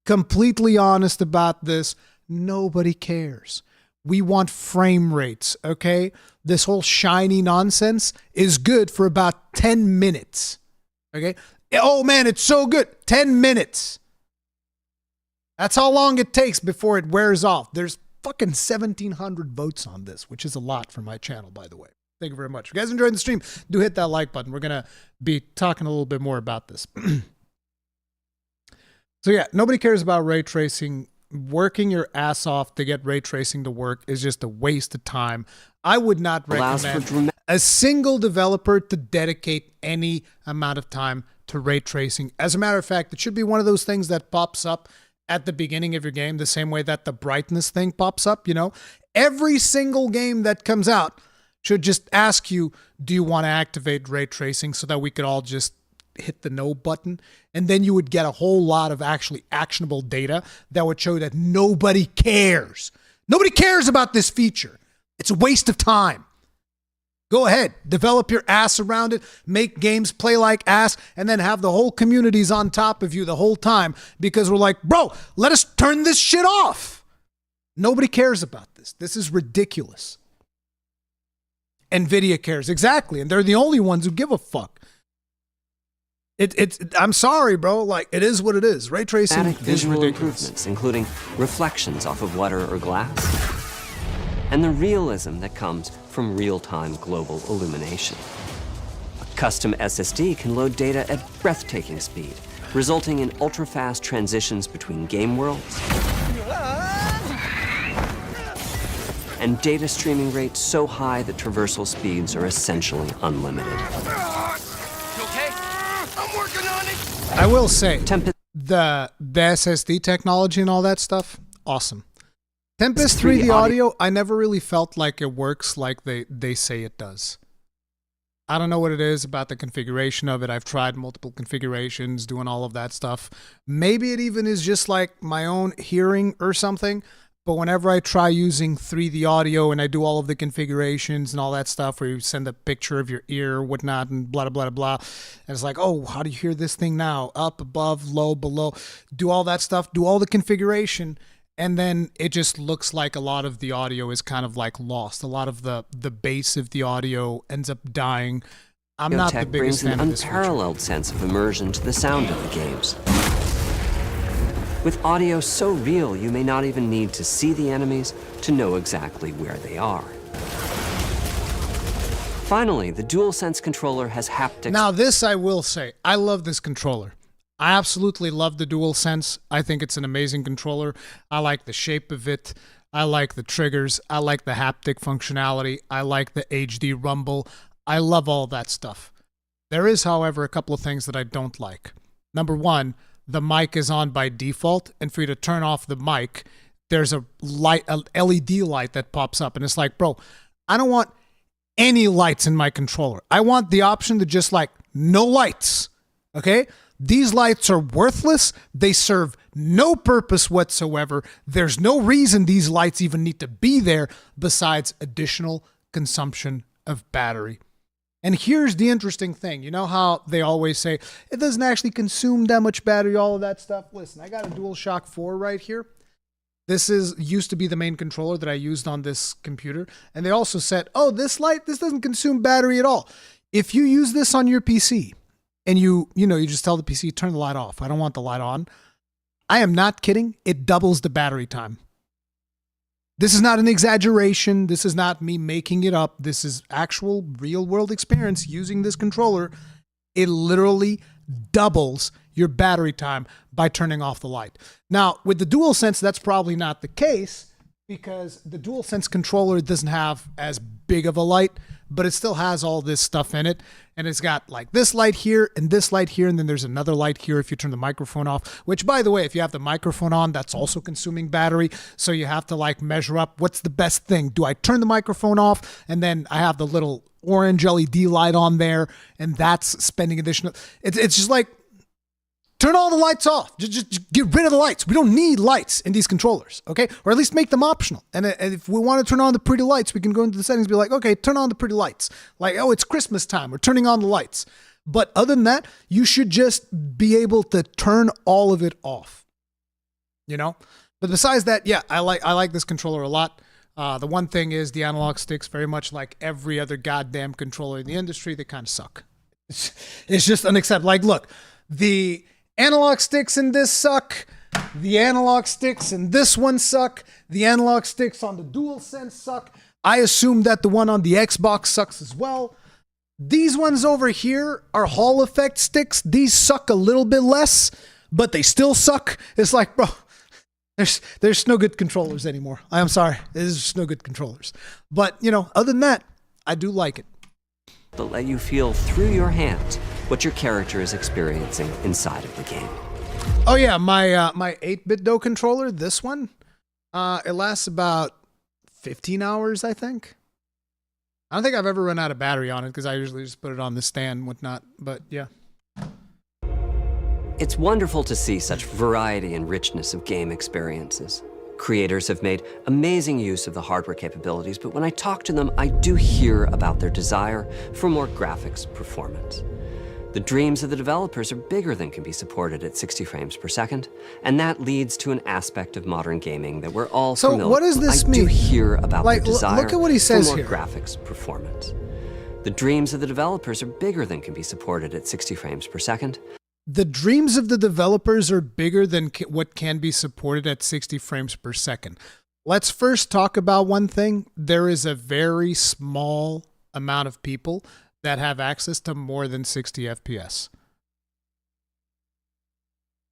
completely honest about this. Nobody cares. We want frame rates, okay? This whole shiny nonsense is good for about 10 minutes, okay? Oh man, it's so good. 10 minutes. That's how long it takes before it wears off. There's fucking 1,700 votes on this, which is a lot for my channel, by the way. Thank you very much. If you guys enjoyed the stream, do hit that like button. We're going to be talking a little bit more about this. So yeah, nobody cares about ray tracing. Working your ass off to get ray tracing to work is just a waste of time. I would not recommend a single developer to dedicate any amount of time to ray tracing. As a matter of fact, it should be one of those things that pops up at the beginning of your game, the same way that the brightness thing pops up, Every single game that comes out should just ask you, do you want to activate ray tracing, so that we could all just hit the no button, and then you would get a whole lot of actually actionable data that would show that nobody cares. Nobody cares about this feature. It's a waste of time. Go ahead, develop your ass around it, make games play like ass, and then have the whole communities on top of you the whole time because we're like, bro, let us turn this shit off. Nobody cares about this. This is ridiculous. NVIDIA cares, exactly, and they're the only ones who give a fuck. I'm sorry, bro. Like, it is what it is. Ray tracing is visual ridiculous. improvements, including reflections off of water or glass, and the realism that comes from real-time global illumination. A custom SSD can load data at breathtaking speed, resulting in ultra-fast transitions between game worlds and data streaming rates so high that traversal speeds are essentially unlimited. You okay? I'm working on it. I will say, Tempest the SSD technology and all that stuff, awesome. Tempest 3D 3D audio, I never really felt like it works like they say it does. I don't know what it is about the configuration of it. I've tried multiple configurations, doing all of that stuff. Maybe it even is just like my own hearing or something. But whenever I try using 3D audio and I do all of the configurations and all that stuff where you send a picture of your ear or whatnot and blah, blah, blah, blah. And it's like, oh, how do you hear this thing now? Up, above, low, below. Do all that stuff. Do all the configuration. And then it just looks like a lot of the audio is kind of like lost. A lot of the bass of the audio ends up dying. I'm not the tech biggest brings fan an of this feature. unparalleled sense of immersion to the sound of the games. With audio so real, you may not even need to see the enemies to know exactly where they are. Finally, the DualSense controller has haptics. Now this I will say, I love this controller. I absolutely love the DualSense. I think it's an amazing controller. I like the shape of it. I like the triggers. I like the haptic functionality. I like the HD rumble. I love all that stuff. There is, however, a couple of things that I don't like. Number one, the mic is on by default, and for you to turn off the mic, there's a light, a LED light that pops up, and it's like, bro, I don't want any lights in my controller. I want the option to just like, no lights, okay? These lights are worthless. They serve no purpose whatsoever. There's no reason these lights even need to be there besides additional consumption of battery. And here's the interesting thing. You know how they always say, it doesn't actually consume that much battery, all of that stuff? Listen, I got a DualShock 4 right here. This used to be the main controller that I used on this computer. And they also said, oh, this doesn't consume battery at all. If you use this on your PC and you just tell the PC, turn the light off. I don't want the light on. I am not kidding. It doubles the battery time. This is not an exaggeration. This is not me making it up. This is actual real world experience using this controller. It literally doubles your battery time by turning off the light. Now, with the DualSense, that's probably not the case because the DualSense controller doesn't have as big of a light, but it still has all this stuff in it. And it's got like this light here and this light here. And then there's another light here if you turn the microphone off, which by the way, if you have the microphone on, that's also consuming battery. So you have to like measure up what's the best thing. Do I turn the microphone off? And then I have the little orange LED light on there and that's spending additional. It's just like, turn all the lights off. Just get rid of the lights. We don't need lights in these controllers, okay? Or at least make them optional. And if we want to turn on the pretty lights, we can go into the settings and be like, okay, turn on the pretty lights. Like, oh, it's Christmas time. We're turning on the lights. But other than that, you should just be able to turn all of it off, you know? But besides that, yeah, I like this controller a lot. The one thing is the analog sticks, very much like every other goddamn controller in the industry, they kind of suck. It's just unacceptable. Like, look, the analog sticks in this suck. The analog sticks in this one suck. The analog sticks on the DualSense suck. I assume that the one on the Xbox sucks as well. These ones over here are Hall effect sticks. These suck a little bit less, but they still suck. It's like, bro, there's no good controllers anymore. I'm sorry. There's just no good controllers. But, you know, other than that, I do like it. That let you feel through your hands what your character is experiencing inside of the game. Oh yeah, my 8-bit Do controller, this one, it lasts about 15 hours, I think. I don't think I've ever run out of battery on it because I usually just put it on the stand and whatnot. But yeah, It's wonderful to see such variety and richness of game experiences. Creators have made amazing use of the hardware capabilities, but when I talk to them, I do hear about their desire for more graphics performance. The dreams of the developers are bigger than can be supported at 60 frames per second, and that leads to an aspect of modern gaming that we're all familiar with. So what does this mean? I do hear about their desire look at what he says for more here. graphics performance. The dreams of the developers are bigger than can be supported at 60 frames per second. The dreams of the developers are bigger than what can be supported at 60 frames per second. Let's first talk about one thing. There is a very small amount of people that have access to more than 60 FPS.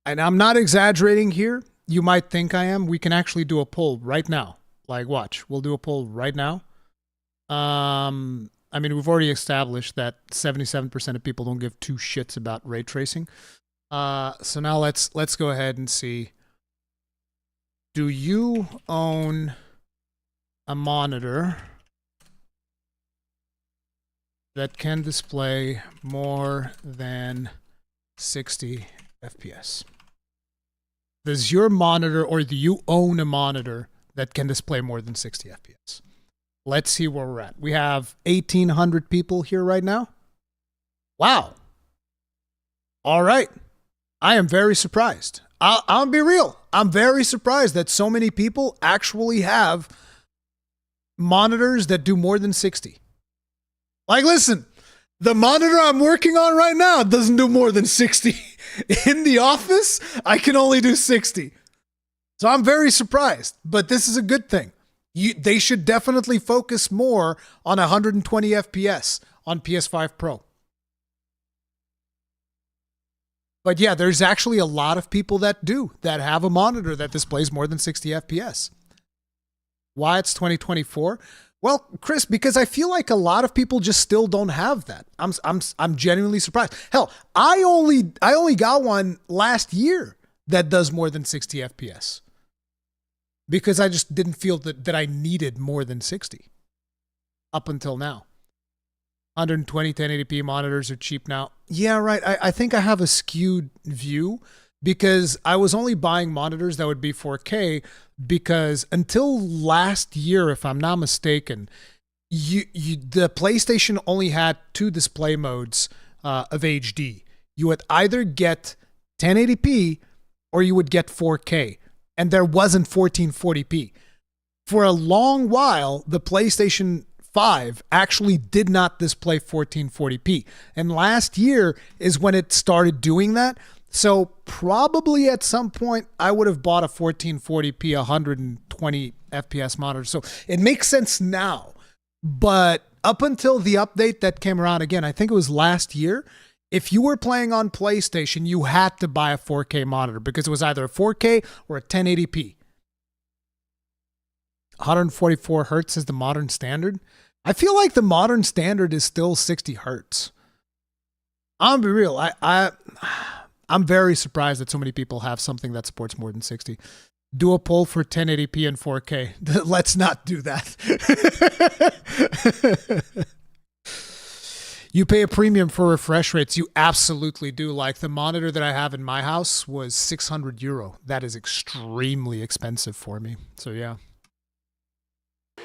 And I'm not exaggerating here. You might think I am. We can actually do a poll right now. Like, watch. We'll do a poll right now. I mean, we've already established that 77% of people don't give two shits about ray tracing. So now let's go ahead and see. Do you own a monitor that can display more than 60 FPS? Does your monitor, or do you own a monitor that can display more than 60 FPS? Let's see where we're at. We have 1,800 people here right now. Wow. All right. I am very surprised. I'll be real. I'm very surprised that so many people actually have monitors that do more than 60. Like, listen, the monitor I'm working on right now doesn't do more than 60. In the office, I can only do 60. So I'm very surprised, but this is a good thing. They should definitely focus more on 120 FPS on PS5 Pro. But yeah, there's actually a lot of people that have a monitor that displays more than 60 FPS. Why it's 2024? Well, Chris, because I feel like a lot of people just still don't have that. I'm genuinely surprised. Hell, I only got one last year that does more than 60 FPS. Because I just didn't feel that I needed more than 60 up until now. 120 1080p monitors are cheap now. Yeah, right. I think I have a skewed view because I was only buying monitors that would be 4K because until last year, if I'm not mistaken, the PlayStation only had two display modes of HD. You would either get 1080p or you would get 4K. And there wasn't 1440p. For a long while, the PlayStation 5 actually did not display 1440p. And last year is when it started doing that. So probably at some point, I would have bought a 1440p 120 FPS monitor. So it makes sense now. But up until the update that came around again, I think it was last year, if you were playing on PlayStation, you had to buy a 4K monitor because it was either a 4K or a 1080p. 144 hertz is the modern standard. I feel like the modern standard is still 60 hertz. I'll be real. I'm very surprised that so many people have something that supports more than 60. Do a poll for 1080p and 4K. Let's not do that. You pay a premium for refresh rates. You absolutely do. Like the monitor that I have in my house was 600 euro. That is extremely expensive for me. So yeah.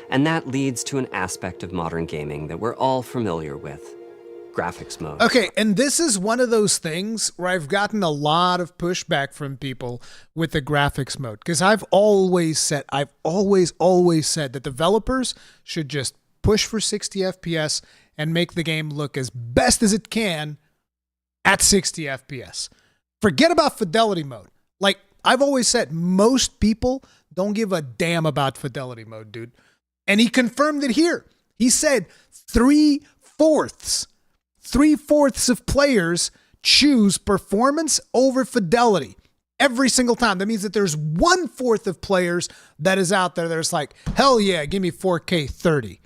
And that leads to an aspect of modern gaming that we're all familiar with. Graphics mode. Okay, and this is one of those things where I've gotten a lot of pushback from people with the graphics mode. Because I've always said that developers should just push for 60 FPS and make the game look as best as it can at 60 FPS. Forget about fidelity mode. Like I've always said, most people don't give a damn about fidelity mode, dude. And he confirmed it here. He said 3/4 of players choose performance over fidelity every single time. That means that there's 1/4 of players that is out there that's like, hell yeah, give me 4K 30.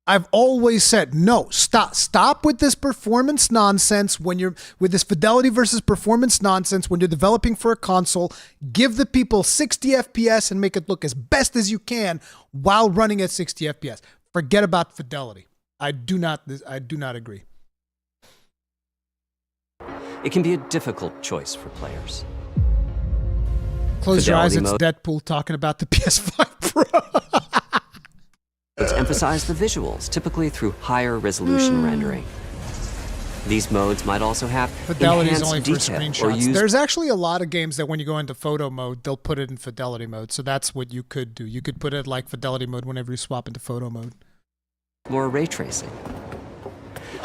I've always said, no, stop with this performance nonsense when you're with this fidelity versus performance nonsense when you're developing for a console. Give the people 60 FPS and make it look as best as you can while running at 60 FPS. Forget about fidelity. I do not agree. it can be a difficult choice for players. Close your eyes, Fidelity it's Deadpool talking about the PS5 Pro. Modes emphasize the visuals, typically through higher resolution rendering. These modes might also have Fidelity is enhanced only for detail or screenshots. use There's actually a lot of games that when you go into photo mode, they'll put it in fidelity mode. So that's what you could do. You could put it like fidelity mode whenever you swap into photo mode. more ray tracing.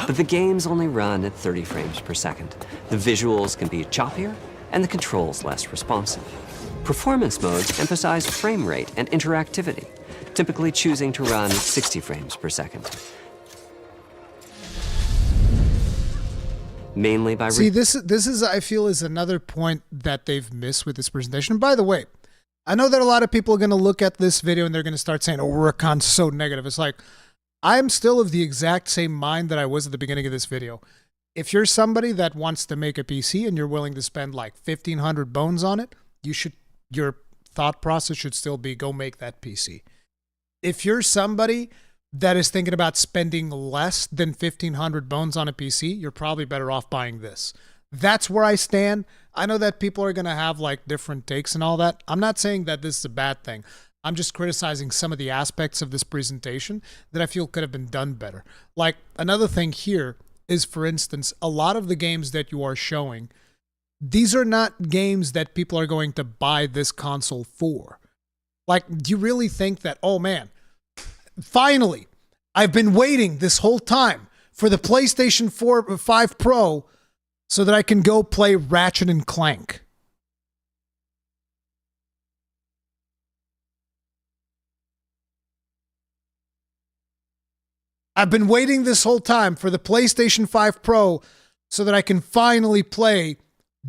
But the games only run at 30 frames per second. The visuals can be choppier, and the controls less responsive. Performance modes emphasize frame rate and interactivity, typically choosing to run at 60 frames per second. Mainly by See, this is I feel is another point that they've missed with this presentation. And by the way, I know that a lot of people are going to look at this video and they're going to start saying, "Oh, Rurikhan's so negative." It's like, I'm still of the exact same mind that I was at the beginning of this video. If you're somebody that wants to make a PC and you're willing to spend like 1,500 bones on it, your thought process should still be go make that PC. If you're somebody that is thinking about spending less than 1,500 bones on a PC, you're probably better off buying this. That's where I stand. I know that people are going to have like different takes and all that. I'm not saying that this is a bad thing. I'm just criticizing some of the aspects of this presentation that I feel could have been done better. Like another thing here is, for instance, a lot of the games that you are showing, these are not games that people are going to buy this console for. Like, do you really think that, oh man, finally, I've been waiting this whole time for the PlayStation 5 Pro so that I can go play Ratchet and Clank? I've been waiting this whole time for the PlayStation 5 Pro so that I can finally play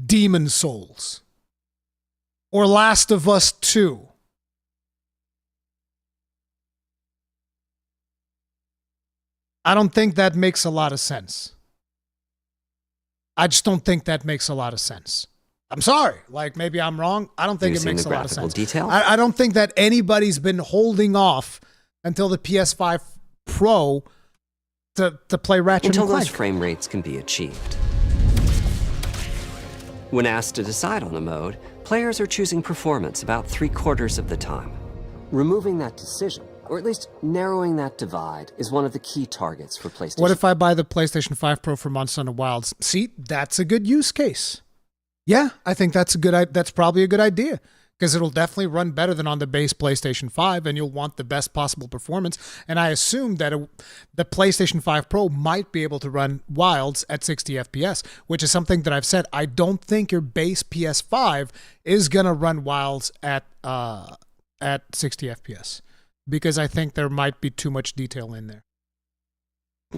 Demon Souls or Last of Us 2. I don't think that makes a lot of sense. I just don't think that makes a lot of sense. I'm sorry. Like, maybe I'm wrong. I don't think it makes a lot of sense. Detail? I don't think that anybody's been holding off until the PS5 Pro to play Ratchet until and Clank. those frame rates can be achieved. When asked to decide on a mode, players are choosing performance about 3/4 of the time. Removing that decision, or at least narrowing that divide, is one of the key targets for PlayStation. What if I buy the PlayStation 5 Pro for Monster Hunter Wilds? See, that's a good use case. Yeah, I think that's probably a good idea, because it'll definitely run better than on the base PlayStation 5, and you'll want the best possible performance. And I assume that the PlayStation 5 Pro might be able to run Wilds at 60 FPS, which is something that I've said. I don't think your base PS5 is going to run Wilds at 60 FPS, because I think there might be too much detail in there.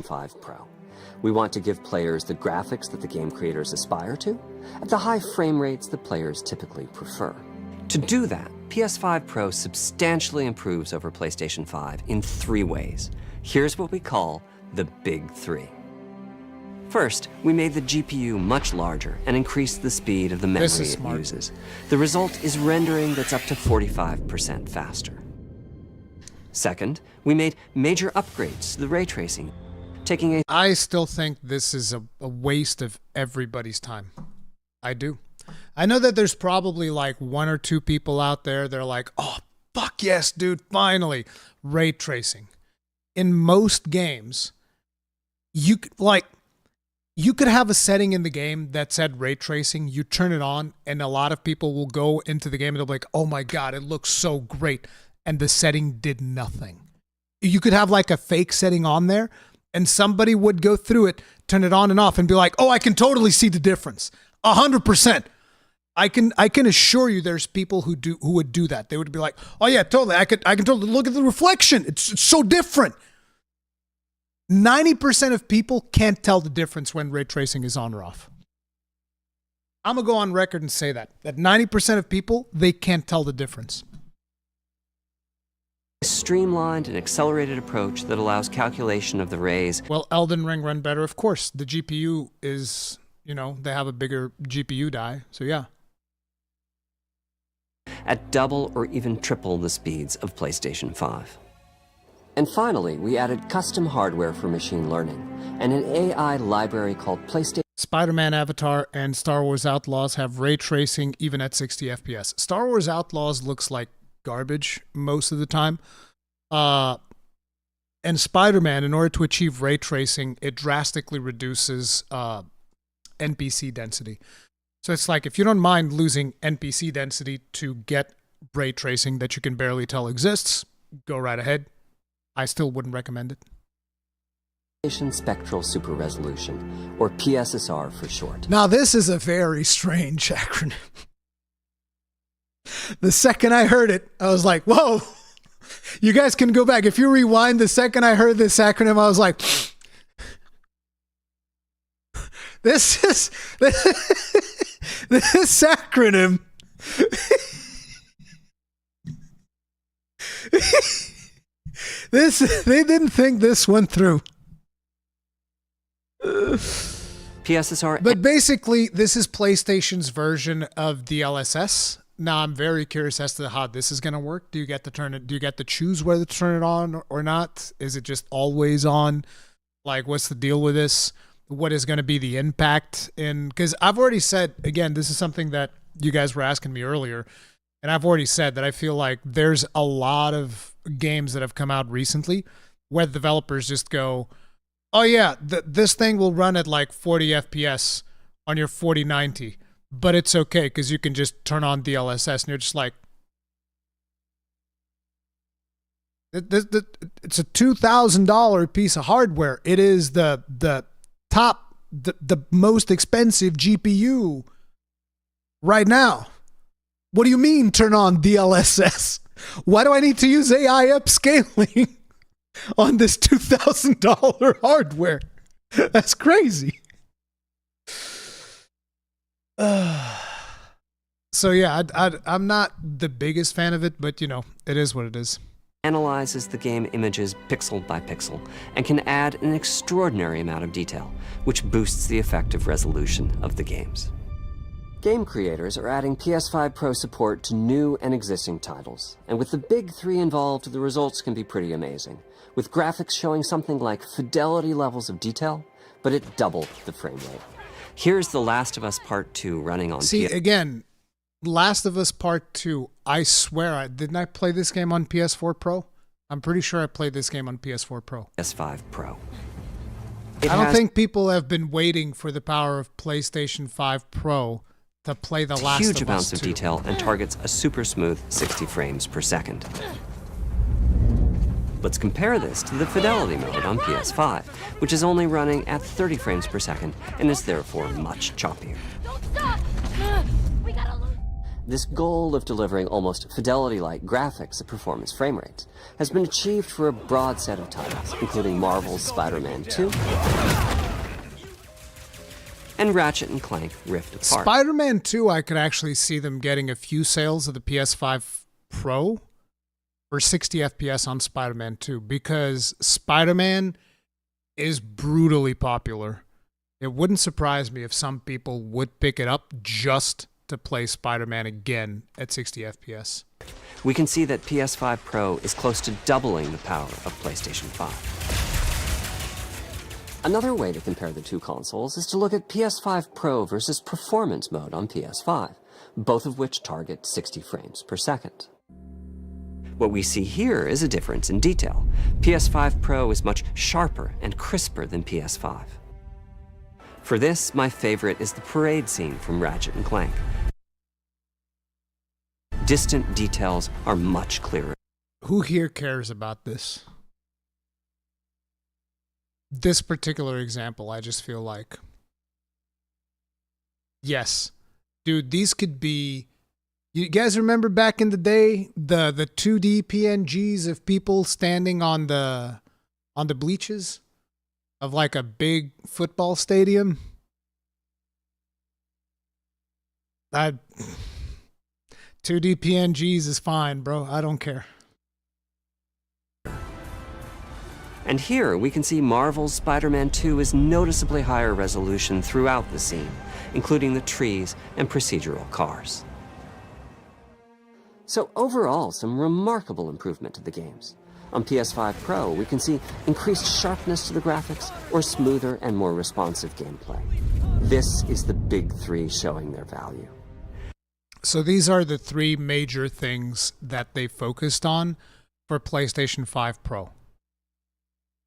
5 Pro. We want to give players the graphics that the game creators aspire to, at the high frame rates that players typically prefer. To do that, PS5 Pro substantially improves over PlayStation 5 in 3 ways. Here's what we call the Big 3. First, we made the GPU much larger and increased the speed of the memory it uses. The result is rendering that's up to 45% faster. Second, we made major upgrades to the ray tracing, I still think this is a waste of everybody's time. I do. I know that there's probably like 1 or 2 people out there that are like, oh, fuck yes, dude, finally, ray tracing. In most games, you could have a setting in the game that said ray tracing, you turn it on, and a lot of people will go into the game and they'll be like, oh my God, it looks so great. And the setting did nothing. You could have like a fake setting on there, and somebody would go through it, turn it on and off, and be like, oh, I can totally see the difference. 100%. I can assure you there's people who would do that. They would be like, oh yeah, totally. I can totally look at the reflection. It's so different. 90% of people can't tell the difference when ray tracing is on or off. I'm going to go on record and say that 90% of people, they can't tell the difference. Streamlined and accelerated approach that allows calculation of the rays. Well, Elden Ring run better, of course. The GPU is, they have a bigger GPU die, so yeah. At double or even triple the speeds of PlayStation 5. And finally, we added custom hardware for machine learning and an AI library called PlayStation Spider-Man Avatar and Star Wars Outlaws have ray tracing even at 60 FPS. Star Wars Outlaws looks like garbage most of the time. And Spider-Man, in order to achieve ray tracing, it drastically reduces NPC density. So it's like, if you don't mind losing NPC density to get ray tracing that you can barely tell exists, go right ahead. I still wouldn't recommend it. Spectral Super Resolution, or PSSR for short. Now, this is a very strange acronym. The second I heard it, I was like, whoa. You guys can go back. If you rewind, the second I heard this acronym, I was like, this acronym. They didn't think this went through. PSSR. But basically, this is PlayStation's version of DLSS. Now, I'm very curious as to how this is going to work. Do you get to turn it? Do you get to choose whether to turn it on or not? Is it just always on? Like, what's the deal with this? What is going to be the impact? Because I've already said, again, this is something that you guys were asking me earlier, and I've already said that I feel like there's a lot of games that have come out recently where the developers just go, oh yeah, this thing will run at like 40 FPS on your 4090, but it's okay because you can just turn on DLSS, and you're just like, it's a $2,000 piece of hardware. It is the most expensive GPU right now. What do you mean turn on DLSS? Why do I need to use AI upscaling on this $2,000 hardware? That's crazy. So yeah, I'm not the biggest fan of it, but you know, it is what it is. Analyzes the game images pixel by pixel and can add an extraordinary amount of detail, which boosts the effective resolution of the games. Game creators are adding PS5 Pro support to new and existing titles, and with the big three involved, the results can be pretty amazing, with graphics showing something like fidelity levels of detail, but at double the frame rate. Here's The Last of Us Part 2 running on again, Last of Us Part 2, I swear, didn't I play this game on PS4 Pro? I'm pretty sure I played this game on PS4 Pro. PS5 Pro. I don't think people have been waiting for the power of PlayStation 5 Pro to play The Last of Us 2. Huge amounts of detail and targets a super smooth 60 frames per second. Let's compare this to the fidelity mode on PS5, which is only running at 30 frames per second and is therefore much choppier. Don't stop! We gotta lose. This goal of delivering almost fidelity-like graphics at performance frame rates has been achieved for a broad set of titles, including Marvel's Spider-Man 2 and Ratchet & Clank Rift Apart. Spider-Man 2, I could actually see them getting a few sales of the PS5 Pro for 60 FPS on Spider-Man 2 because Spider-Man is brutally popular. It wouldn't surprise me if some people would pick it up just to play Spider-Man again at 60 FPS. We can see that PS5 Pro is close to doubling the power of PlayStation 5. Another way to compare the two consoles is to look at PS5 Pro versus Performance mode on PS5, both of which target 60 frames per second. What we see here is a difference in detail. PS5 Pro is much sharper and crisper than PS5. For this, my favorite is the parade scene from Ratchet & Clank. Distant details are much clearer. Who here cares about this? This particular example, I just feel like, yes, dude, these could be. You guys remember back in the day the 2D PNGs of people standing on the bleachers of like a big football stadium? 2D PNGs is fine, bro. I don't care. And here we can see Marvel's Spider-Man 2 is noticeably higher resolution throughout the scene, including the trees and procedural cars. So overall, some remarkable improvement to the games. On PS5 Pro, we can see increased sharpness to the graphics or smoother and more responsive gameplay. This is the big three showing their value. So these are the three major things that they focused on for PlayStation 5 Pro.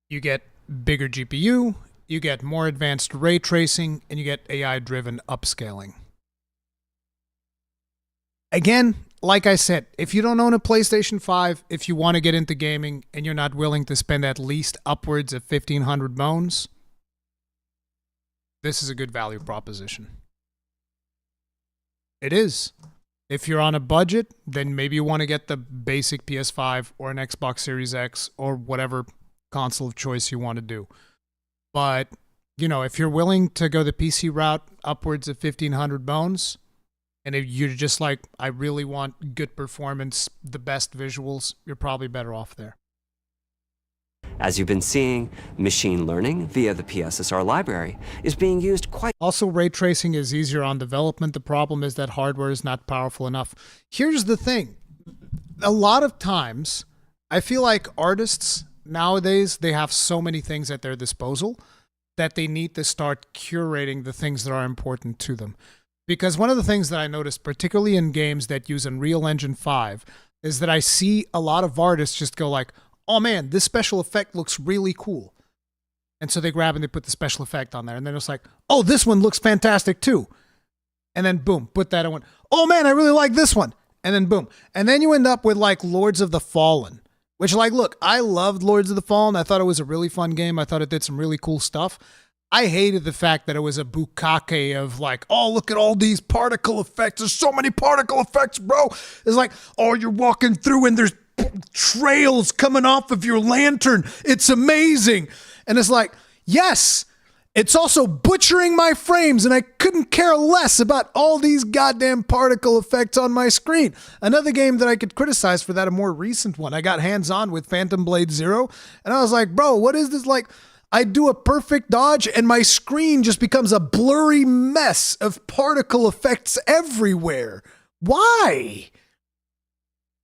You get bigger GPU, you get more advanced ray tracing, and you get AI-driven upscaling. Again, like I said, if you don't own a PlayStation 5, if you want to get into gaming and you're not willing to spend at least upwards of 1,500 bones, this is a good value proposition. It is. If you're on a budget, then maybe you want to get the basic PS5 or an Xbox Series X or whatever console of choice you want to do. But, you know, if you're willing to go the PC route, upwards of 1,500 bones, and if you're just like, I really want good performance, the best visuals, you're probably better off there. As you've been seeing, machine learning via the PSSR library is being used quite... Also, ray tracing is easier on development. The problem is that hardware is not powerful enough. Here's the thing. A lot of times, I feel like artists nowadays, they have so many things at their disposal that they need to start curating the things that are important to them. Because one of the things that I noticed, particularly in games that use Unreal Engine 5, is that I see a lot of artists just go like, oh man, this special effect looks really cool. And so they grab and they put the special effect on there. And then it's like, oh, this one looks fantastic too. And then boom, put that on one. Oh man, I really like this one. And then boom. And then you end up with like Lords of the Fallen. Which like, look, I loved Lords of the Fallen. I thought it was a really fun game. I thought it did some really cool stuff. I hated the fact that it was a bukkake of like, oh, look at all these particle effects. There's so many particle effects, bro. It's like, oh, you're walking through and there's trails coming off of your lantern. It's amazing. And it's like, yes, it's also butchering my frames, and I couldn't care less about all these goddamn particle effects on my screen. Another game that I could criticize for that, a more recent one, I got hands-on with Phantom Blade Zero, and I was like, bro, what is this? Like, I do a perfect dodge, and my screen just becomes a blurry mess of particle effects everywhere. Why?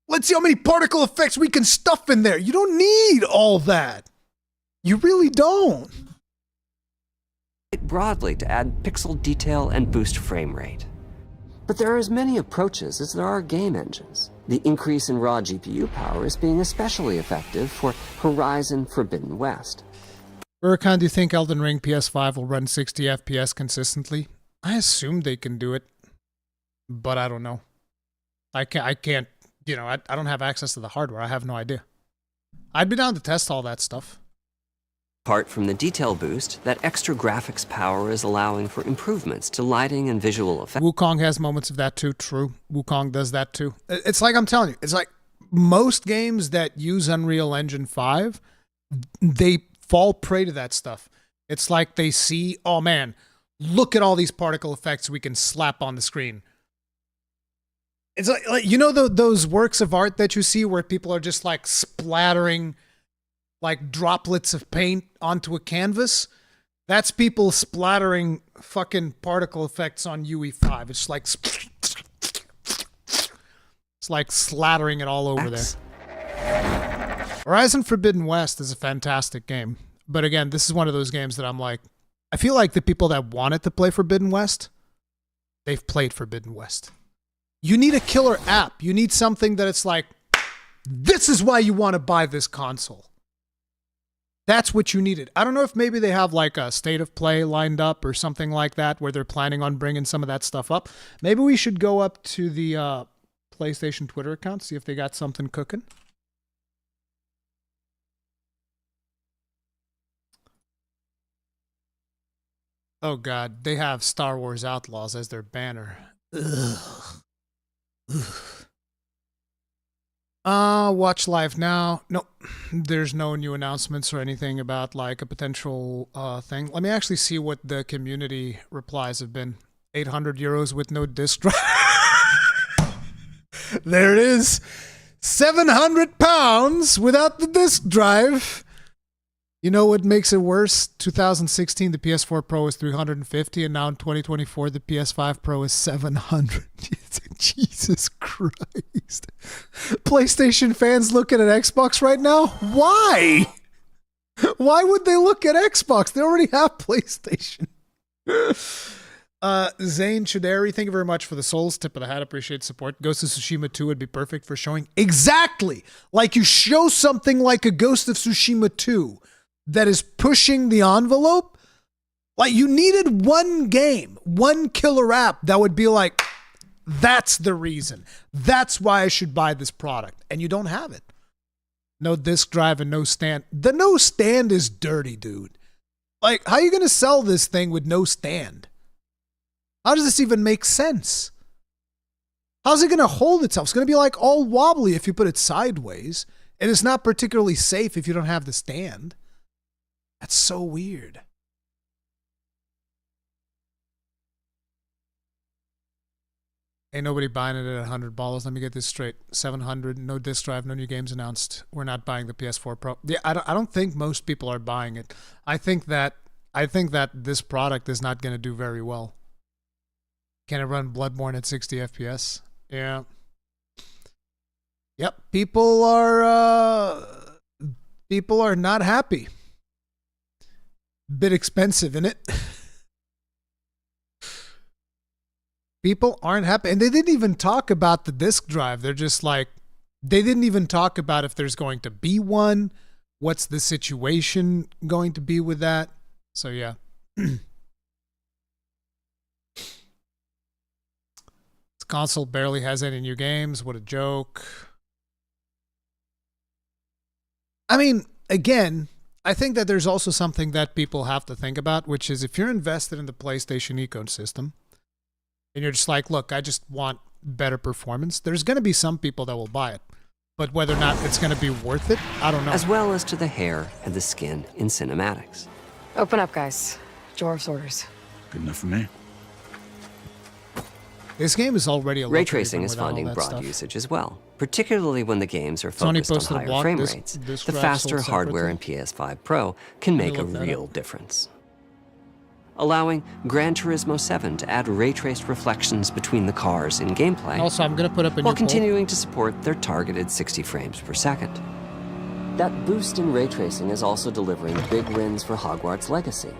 Let's see how many particle effects we can stuff in there. You don't need all that. You really don't. Broadly to add pixel detail and boost frame rate. But there are as many approaches as there are game engines. The increase in raw GPU power is being especially effective for Horizon Forbidden West. Rurikhan, do you think Elden Ring PS5 will run 60 FPS consistently? I assume they can do it, but I don't know. I can't. You know, I don't have access to the hardware. I have no idea. I'd be down to test all that stuff. Apart from the detail boost, that extra graphics power is allowing for improvements to lighting and visual effects. Wukong has moments of that too, true. Wukong does that too. It's like I'm telling you, it's like most games that use Unreal Engine 5, they fall prey to that stuff. It's like they see, oh man, look at all these particle effects we can slap on the screen. It's like you know those works of art that you see where people are just like splattering like droplets of paint onto a canvas? That's people splattering fucking particle effects on UE5. It's like slathering it all over there. Horizon Forbidden West is a fantastic game. But again, this is one of those games that I'm like, I feel like the people that wanted to play Forbidden West, they've played Forbidden West. You need a killer app. You need something that it's like, this is why you want to buy this console. That's what you needed. I don't know if maybe they have like a state of play lined up or something like that where they're planning on bringing some of that stuff up. Maybe we should go up to the PlayStation Twitter account, see if they got something cooking. Oh God, they have Star Wars Outlaws as their banner. Ugh. Watch live now. Nope. There's no new announcements or anything about like a potential thing. Let me actually see what the community replies have been. 800 euros with no disc drive. There it is. 700 pounds without the disc drive. You know what makes it worse? 2016, the PS4 Pro was 350, and now in 2024, the PS5 Pro is 700. Jesus Christ. PlayStation fans looking at Xbox right now? Why? Why would they look at Xbox? They already have PlayStation. Zane Chideri, thank you very much for the souls. Tip of the hat, appreciate support. Ghost of Tsushima 2 would be perfect for showing. Exactly! Like you show something like a Ghost of Tsushima 2 that is pushing the envelope. Like you needed one game, one killer app that would be like, that's the reason. That's why I should buy this product. And you don't have it. No disk drive and no stand. The no stand is dirty, dude. Like, how are you going to sell this thing with no stand? How does this even make sense? How's it going to hold itself? It's going to be like all wobbly if you put it sideways. And it's not particularly safe if you don't have the stand. That's so weird. Ain't nobody buying it at $100. Let me get this straight. 700, no disk drive, no new games announced. We're not buying the PS4 Pro. Yeah, I don't think most people are buying it. I think that this product is not going to do very well. Can it run Bloodborne at 60 FPS? Yeah. Yep, people are not happy. Bit expensive, isn't it? People aren't happy. And they didn't even talk about the disk drive. They're just like, they didn't even talk about if there's going to be one. What's the situation going to be with that? So, yeah. This console barely has any new games. What a joke. I mean, again, I think that there's also something that people have to think about, which is if you're invested in the PlayStation ecosystem, and you're just like, look, I just want better performance, there's going to be some people that will buy it. But whether or not it's going to be worth it, I don't know. As well as to the hair and the skin in cinematics. Open up, guys. Dwarf's orders. Good enough for me. This game is already a Ray tracing is finding broad usage as well, particularly when the games are focused on higher frame rates. The faster hardware in PS5 Pro can make a real difference. Allowing Gran Turismo 7 to add ray-traced reflections between the cars in gameplay, also, I'm going to put up a while continuing to support their targeted 60 frames per second. That boost in ray tracing is also delivering big wins for Hogwarts Legacy,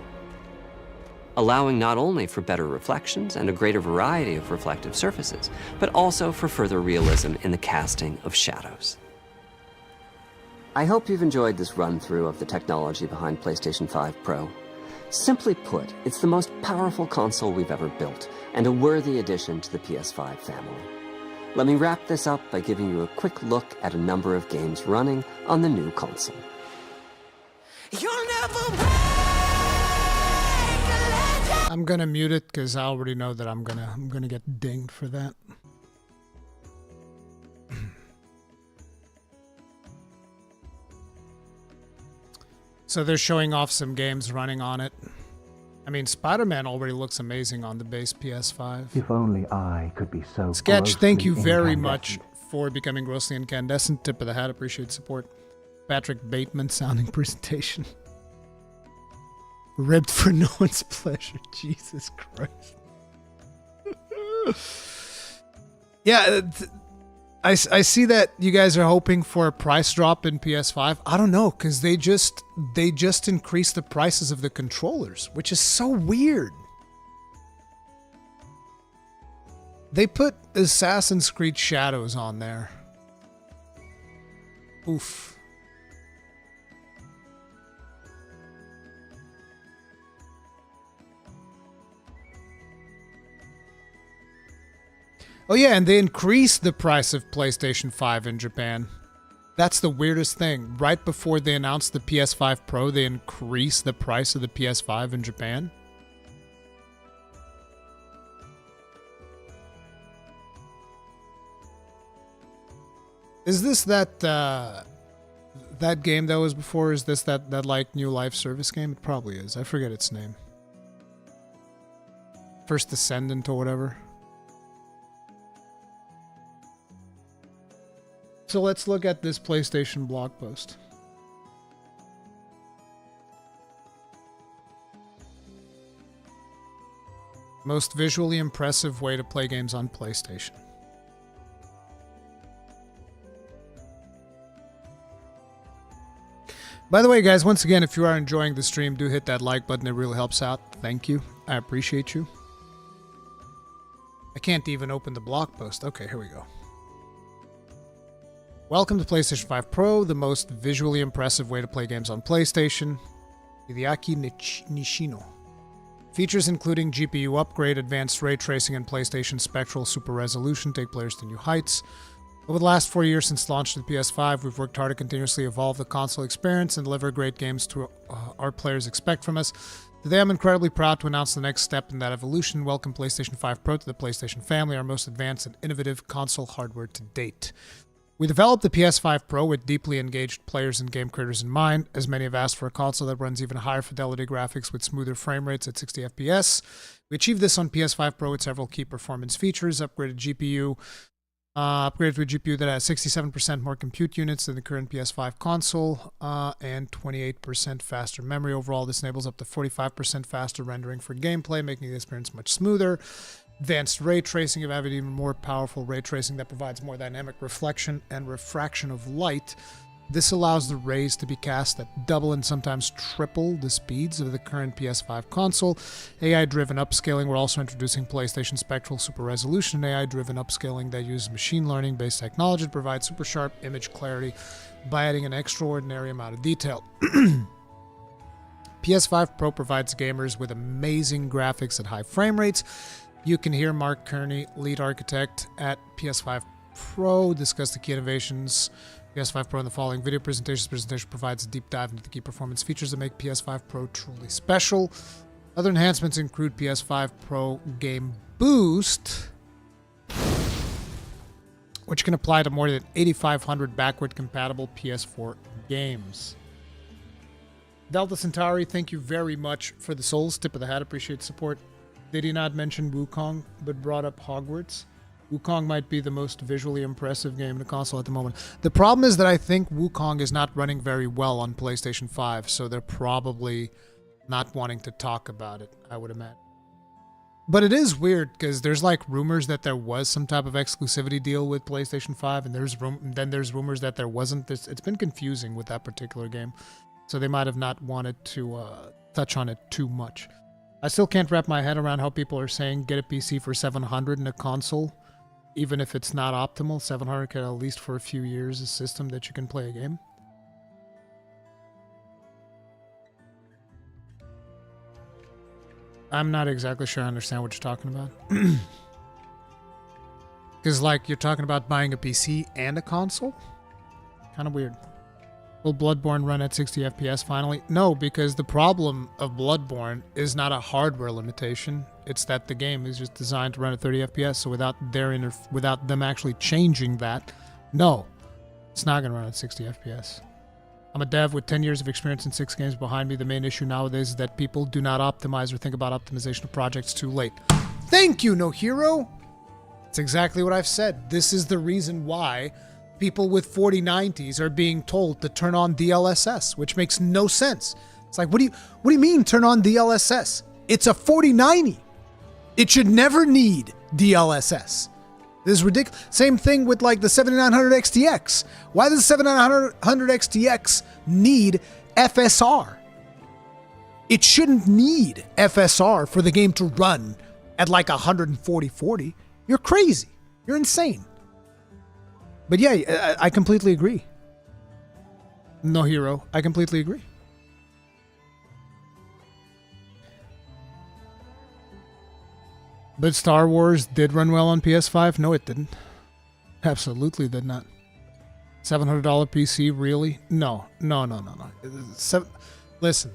allowing not only for better reflections and a greater variety of reflective surfaces, but also for further realism in the casting of shadows. I hope you've enjoyed this run-through of the technology behind PlayStation 5 Pro. Simply put, it's the most powerful console we've ever built, and a worthy addition to the PS5 family. Let me wrap this up by giving you a quick look at a number of games running on the new console. You'll never I'm gonna mute it because I already know that I'm gonna get dinged for that. So they're showing off some games running on it. I mean, Spider-Man already looks amazing on the base PS5. If only I could be so Sketch, thank you very incandescent. much for becoming grossly incandescent. Tip of the hat, appreciate support. Patrick Bateman sounding presentation. Ribbed for no one's pleasure. Jesus Christ. Yeah, I see that you guys are hoping for a price drop in PS5. I don't know, because they just increased the prices of the controllers, which is so weird. They put Assassin's Creed Shadows on there. Oof. Oh yeah, and they increased the price of PlayStation 5 in Japan. That's the weirdest thing. Right before they announced the PS5 Pro, they increased the price of the PS5 in Japan. Is this that that game that was before? Is this that like new live service game? It probably is. I forget its name. First Descendant or whatever. So let's look at this PlayStation blog post. Most visually impressive way to play games on PlayStation. By the way, guys, once again, if you are enjoying the stream, do hit that like button. It really helps out. Thank you. I appreciate you. I can't even open the blog post. Okay, here we go. Welcome to PlayStation 5 Pro, the most visually impressive way to play games on PlayStation. Hideaki Nishino. Features including GPU upgrade, advanced ray tracing, and PlayStation Spectral Super Resolution take players to new heights. Over the last 4 years since launch of the PS5, we've worked hard to continuously evolve the console experience and deliver great games to our players expect from us. Today, I'm incredibly proud to announce the next step in that evolution. Welcome PlayStation 5 Pro to the PlayStation family, our most advanced and innovative console hardware to date. We developed the PS5 Pro with deeply engaged players and game creators in mind, as many have asked for a console that runs even higher fidelity graphics with smoother frame rates at 60 FPS. We achieved this on PS5 Pro with several key performance features, upgraded GPU, upgraded to a GPU that has 67% more compute units than the current PS5 console, and 28% faster memory. Overall, this enables up to 45% faster rendering for gameplay, making the experience much smoother. Advanced ray tracing, you have even more powerful ray tracing that provides more dynamic reflection and refraction of light. This allows the rays to be cast at double and sometimes triple the speeds of the current PS5 console. AI-driven upscaling, we're also introducing PlayStation Spectral Super Resolution, AI-driven upscaling that uses machine learning-based technology to provide super sharp image clarity by adding an extraordinary amount of detail. PS5 Pro provides gamers with amazing graphics at high frame rates. You can hear Mark Cerny, lead architect at PS5 Pro, discuss the key innovations PS5 Pro in the following video presentation. This presentation provides a deep dive into the key performance features that make PS5 Pro truly special. Other enhancements include PS5 Pro Game Boost, which can apply to more than 8,500 backward-compatible PS4 games. Delta Centauri, thank you very much for the souls. Tip of the hat, appreciate the support. Did he not mention Wukong, but brought up Hogwarts? Wukong might be the most visually impressive game in the console at the moment. The problem is that I think Wukong is not running very well on PlayStation 5, so they're probably not wanting to talk about it, I would imagine. But it is weird, because there's like rumors that there was some type of exclusivity deal with PlayStation 5, and then there's rumors that there wasn't. It's been confusing with that particular game, so they might have not wanted to touch on it too much. I still can't wrap my head around how people are saying get a PC for $700 and a console, even if it's not optimal. $700 can at least for a few years a system that you can play a game. I'm not exactly sure I understand what you're talking about. Because, like, you're talking about buying a PC and a console? Kind of weird. Will Bloodborne run at 60 FPS finally? No, because the problem of Bloodborne is not a hardware limitation. It's that the game is just designed to run at 30 FPS, so without them actually changing that, no, it's not going to run at 60 FPS. I'm a dev with 10 years of experience and 6 games behind me. The main issue nowadays is that people do not optimize or think about optimization of projects too late. Thank you, No Hero! That's exactly what I've said. This is the reason why people with 4090s are being told to turn on DLSS, which makes no sense. It's like, what do you mean turn on DLSS? It's a 4090. It should never need DLSS. This is ridiculous. Same thing with like the 7900 XTX. Why does the 7900 XTX need FSR? It shouldn't need FSR for the game to run at like 140/40. You're crazy. You're insane. But yeah, I completely agree. No Hero, I completely agree. But Star Wars did run well on PS5? No, it didn't. Absolutely did not. $700 PC, really? No. Listen,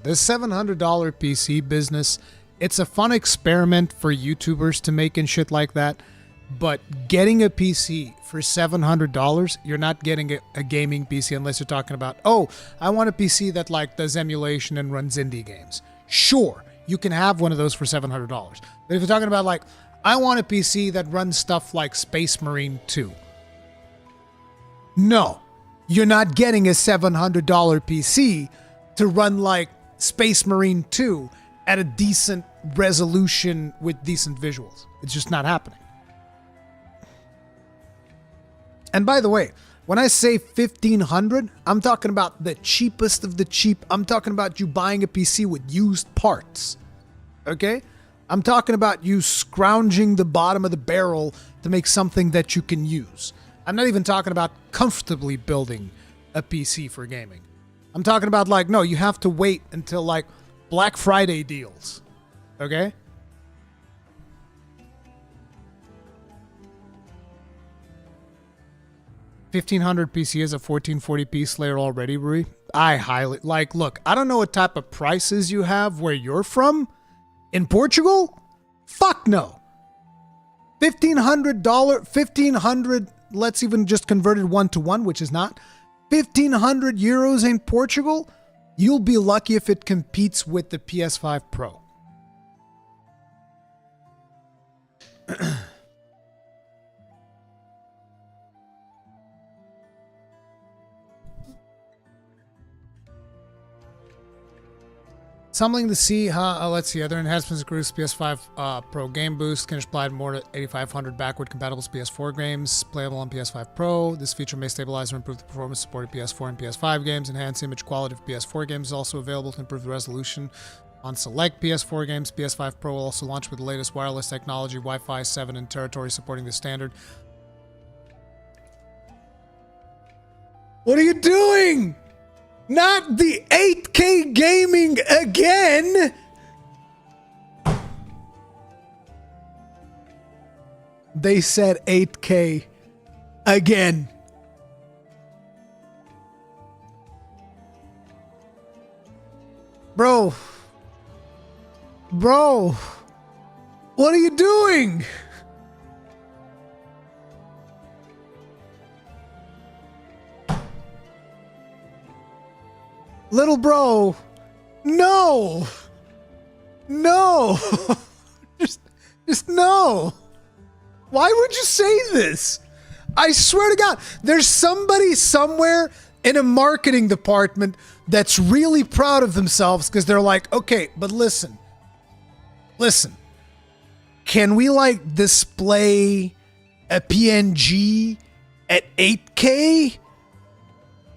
this $700 PC business, it's a fun experiment for YouTubers to make and shit like that. But getting a PC for $700, you're not getting a gaming PC unless you're talking about, oh, I want a PC that like does emulation and runs indie games. Sure, you can have one of those for $700. But if you're talking about like, I want a PC that runs stuff like Space Marine 2. No, you're not getting a $700 PC to run like Space Marine 2 at a decent resolution with decent visuals. It's just not happening. And by the way, when I say $1,500, I'm talking about the cheapest of the cheap. I'm talking about you buying a PC with used parts. Okay? I'm talking about you scrounging the bottom of the barrel to make something that you can use. I'm not even talking about comfortably building a PC for gaming. I'm talking about like, no, you have to wait until like Black Friday deals. Okay? $1,500 PC is a 1440p Slayer already, Rui. I highly like. Look, I don't know what type of prices you have where you're from. In Portugal? Fuck no. $1,500, 1,500. Let's even just convert it 1-to-1, which is not 1,500 euros in Portugal. You'll be lucky if it competes with the PS5 Pro. Something to see, huh? Let's see. Other enhancements include PS5 Pro Game Boost, can apply more to 8,500 backward compatible PS4 games, playable on PS5 Pro. This feature may stabilize or improve the performance of supported PS4 and PS5 games. Enhanced image quality for PS4 games is also available to improve the resolution on select PS4 games. PS5 Pro will also launch with the latest wireless technology, Wi-Fi 7 in territory supporting the standard. What are you doing? Not the 8K gaming again! They said 8K again. Bro, what are you doing? Little bro, no, just no. Why would you say this? I swear to God, there's somebody somewhere in a marketing department that's really proud of themselves because they're like, okay, but listen, can we like display a PNG at 8K?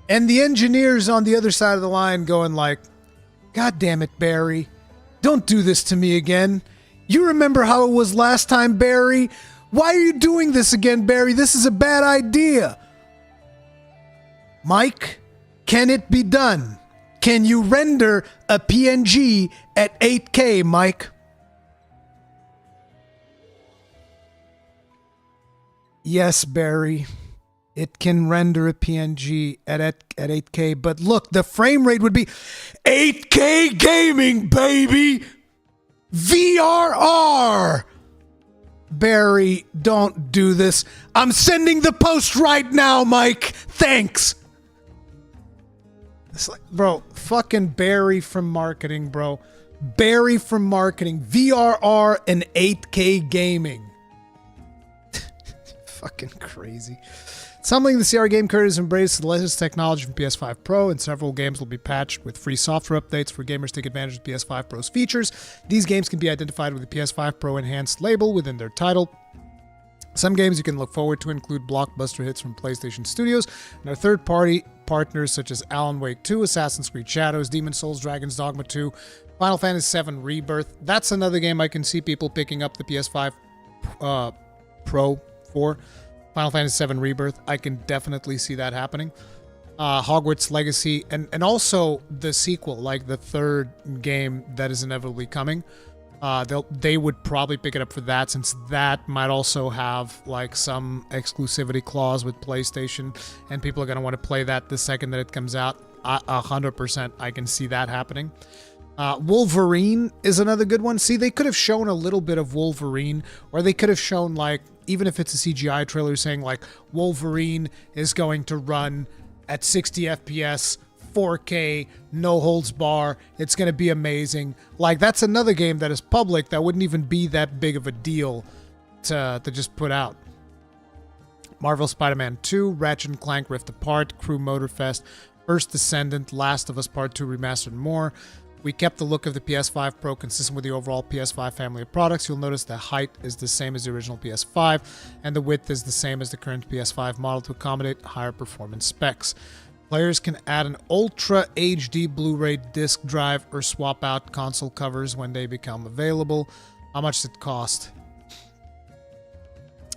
And the engineers on the other side of the line going like, God damn it, Barry. Don't do this to me again. You remember how it was last time, Barry? Why are you doing this again, Barry? This is a bad idea. Mike, can it be done? Can you render a PNG at 8K, Mike? Yes, Barry. It can render a PNG at 8K, but look, the frame rate would be 8K gaming, baby! VRR! Barry, don't do this. I'm sending the post right now, Mike. Thanks. It's like, bro, fucking Barry from marketing, bro. Barry from marketing. VRR and 8K gaming. Fucking crazy. Something the CR game creators embrace the latest technology from PS5 Pro, and several games will be patched with free software updates for gamers to take advantage of PS5 Pro's features. These games can be identified with the PS5 Pro Enhanced label within their title. Some games you can look forward to include blockbuster hits from PlayStation Studios and our third-party partners such as Alan Wake 2, Assassin's Creed Shadows, Demon's Souls, Dragon's Dogma 2, Final Fantasy VII Rebirth. That's another game I can see people picking up the PS5 Pro for. Final Fantasy VII Rebirth, I can definitely see that happening. Hogwarts Legacy, and also the sequel, like the third game that is inevitably coming. They would probably pick it up for that, since that might also have like some exclusivity clause with PlayStation, and people are going to want to play that the second that it comes out. 100% I can see that happening. Wolverine is another good one. See, they could have shown a little bit of Wolverine, or they could have shown, like, even if it's a CGI trailer saying, like, Wolverine is going to run at 60 FPS, 4K, no holds bar. It's going to be amazing. Like, that's another game that is public that wouldn't even be that big of a deal to just put out. Marvel Spider-Man 2, Ratchet & Clank Rift Apart, Crew Motorfest, First Descendant, Last of Us Part 2 Remastered, and more. We kept the look of the PS5 Pro consistent with the overall PS5 family of products. You'll notice the height is the same as the original PS5, and the width is the same as the current PS5 model to accommodate higher performance specs. Players can add an Ultra HD Blu-ray disc drive or swap out console covers when they become available. How much does it cost?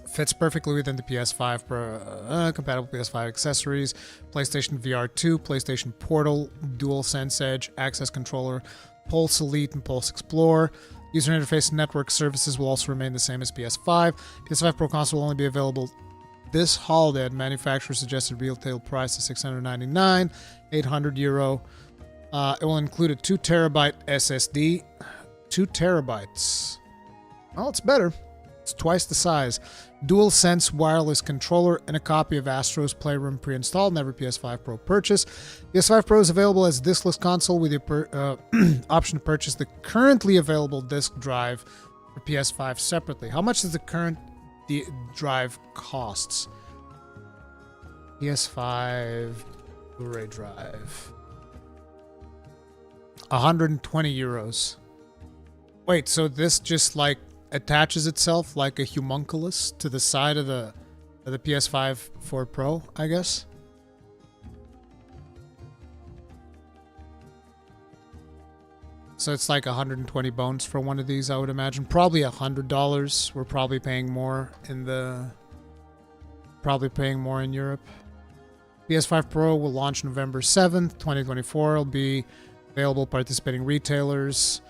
Fits perfectly within the PS5 Pro, compatible PS5 accessories, PlayStation VR 2, PlayStation Portal, DualSense Edge, Access Controller, Pulse Elite, and Pulse Explorer. User interface and network services will also remain the same as PS5. PS5 Pro console will only be available this holiday at manufacturer suggested retail price of €699, €800. It will include a 2 terabyte SSD. 2 terabytes. Oh, it's better. It's twice the size. DualSense wireless controller and a copy of Astro's Playroom pre-installed. Never PS5 Pro purchase. PS5 Pro is available as diskless console with the option to purchase the currently available disk drive for PS5 separately. How much does the current drive costs? PS5 Blu-ray drive. €120. Wait, so this just like attaches itself like a homunculus to the side of the PS5 4 Pro, I guess? So it's like 120 bones for one of these, I would imagine. Probably $100. We're probably paying more in Europe. PS5 Pro will launch November 7th, 2024. It'll be available participating retailers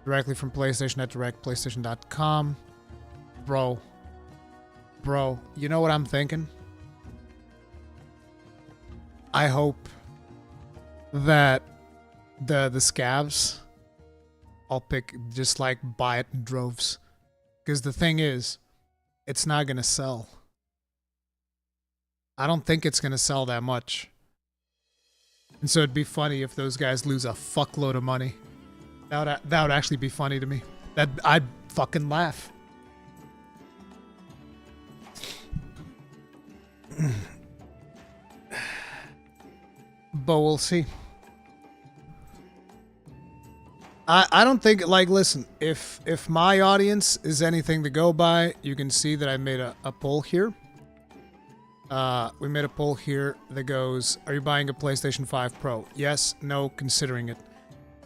directly from PlayStation at direct, PlayStation.com. Bro, you know what I'm thinking? I hope that the scavs I'll just like buy it in droves. Because the thing is, it's not going to sell. I don't think it's going to sell that much. And so it'd be funny if those guys lose a fuckload of money. That would actually be funny to me. I'd fucking laugh. But we'll see. I don't think, like, listen, if my audience is anything to go by, you can see that I made a poll here. We made a poll here that goes, are you buying a PlayStation 5 Pro? Yes, no, considering it.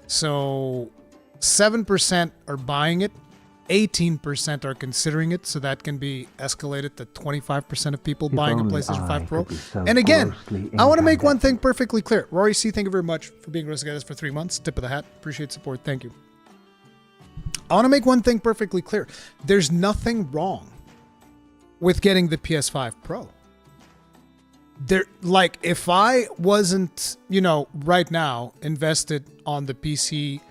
So 7% are buying it, 18% are considering it, so that can be escalated to 25% of people buying a PlayStation 5 Pro. And again, I want to make one thing perfectly clear. Rory C, thank you very much for being with us together for 3 months. Tip of the hat. Appreciate support. Thank you. I want to make one thing perfectly clear. There's nothing wrong with getting the PS5 Pro. Like, if I wasn't, right now invested on the PC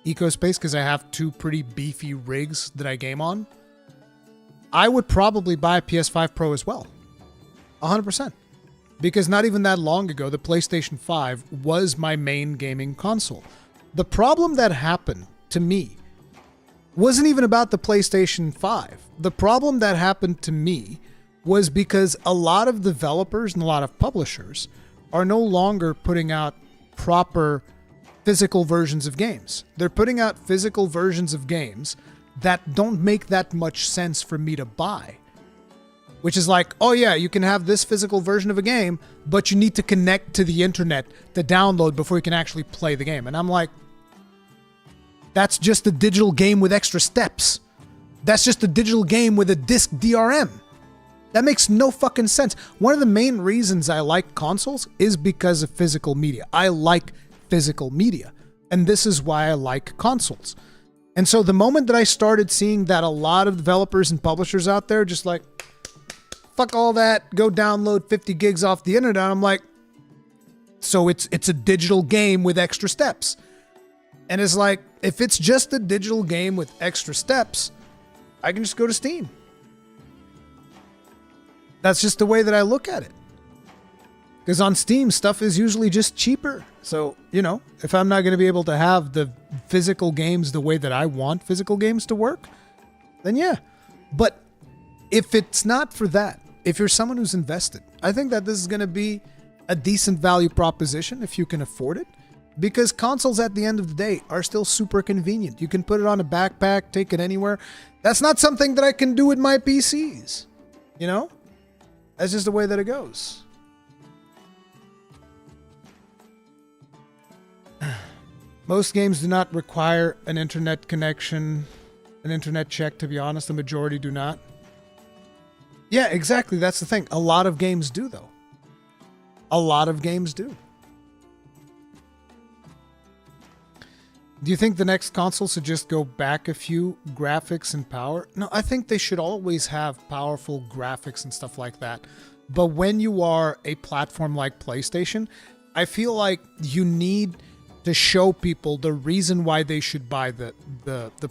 ecospace because I have 2 pretty beefy rigs that I game on, I would probably buy a PS5 Pro as well. 100%. Because not even that long ago, the PlayStation 5 was my main gaming console. The problem that happened to me wasn't even about the PlayStation 5. The problem that happened to me was because a lot of developers and a lot of publishers are no longer putting out proper physical versions of games. They're putting out physical versions of games that don't make that much sense for me to buy. Which is like, oh yeah, you can have this physical version of a game, but you need to connect to the internet to download before you can actually play the game. And I'm like, that's just a digital game with extra steps. That's just a digital game with a disc DRM. That makes no fucking sense. One of the main reasons I like consoles is because of physical media. I like physical media. And this is why I like consoles. And so the moment that I started seeing that a lot of developers and publishers out there just like, fuck all that, go download 50 gigs off the internet, I'm like, so it's a digital game with extra steps. And it's like, if it's just a digital game with extra steps, I can just go to Steam. That's just the way that I look at it. Because on Steam, stuff is usually just cheaper. So, if I'm not going to be able to have the physical games the way that I want physical games to work, then yeah. But if it's not for that, if you're someone who's invested, I think that this is going to be a decent value proposition if you can afford it. Because consoles at the end of the day are still super convenient. You can put it on a backpack, take it anywhere. That's not something that I can do with my PCs. That's just the way that it goes. Most games do not require an internet connection an internet check, to be honest. The majority do not. Yeah, exactly. That's the thing. A lot of games do, though. A lot of games do. Do you think the next console should just go back a few graphics and power? No, I think they should always have powerful graphics and stuff like that. But when you are a platform like PlayStation, I feel like you need to show people the reason why they should buy the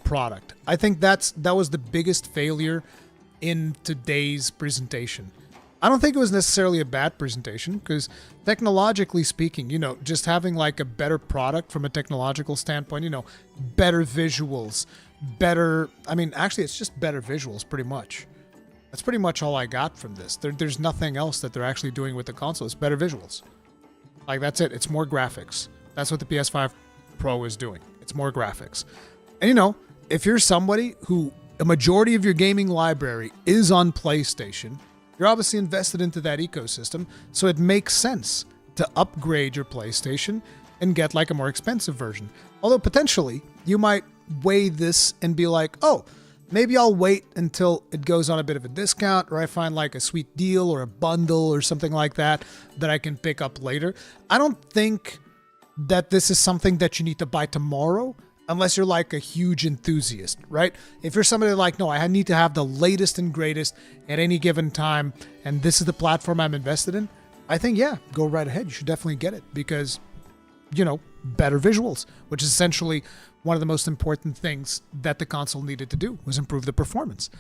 product. I think that was the biggest failure in today's presentation. I don't think it was necessarily a bad presentation, because technologically speaking, you know, just having like a better product from a technological standpoint, you know, better visuals, better, I mean, actually it's just better visuals pretty much. That's pretty much all I got from this. There's nothing else that they're actually doing with the console. It's better visuals. Like, that's it. It's more graphics. That's what the PS5 Pro is doing. It's more graphics. And you know, if you're somebody who a majority of your gaming library is on PlayStation, you're obviously invested into that ecosystem, so it makes sense to upgrade your PlayStation and get like a more expensive version. Although potentially you might weigh this and be like, oh, maybe I'll wait until it goes on a bit of a discount, or I find like a sweet deal or a bundle or something like that that I can pick up later. I don't think that this is something that you need to buy tomorrow unless you're like a huge enthusiast, right? If you're somebody like, no, I need to have the latest and greatest at any given time, and this is the platform I'm invested in, I think, yeah, go right ahead. You should definitely get it because, you know, better visuals, which is essentially one of the most important things that the console needed to do, was improve the performance.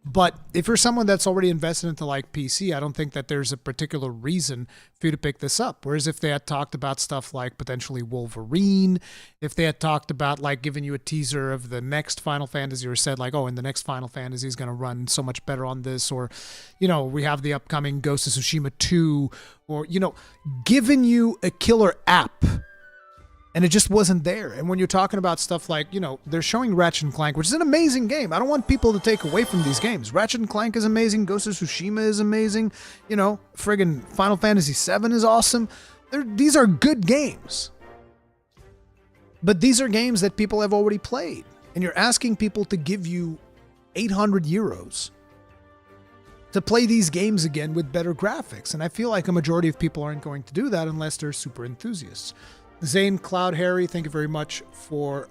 But if you're someone that's already invested into like PC, I don't think that there's a particular reason for you to pick this up. Whereas if they had talked about stuff like potentially Wolverine, if they had talked about like giving you a teaser of the next Final Fantasy, or said like, oh, and the next Final Fantasy is going to run so much better on this, or, you know, we have the upcoming Ghost of Tsushima 2, or, you know, giving you a killer app. And it just wasn't there. And when you're talking about stuff like, you know, they're showing Ratchet & Clank, which is an amazing game. I don't want people to take away from these games. Ratchet & Clank is amazing. Ghost of Tsushima is amazing. You know, friggin' Final Fantasy VII is awesome. These are good games. But these are games that people have already played. And you're asking people to give you 800 euros to play these games again with better graphics. And I feel like a majority of people aren't going to do that unless they're super enthusiasts. Zane Cloud Harry, thank you very much for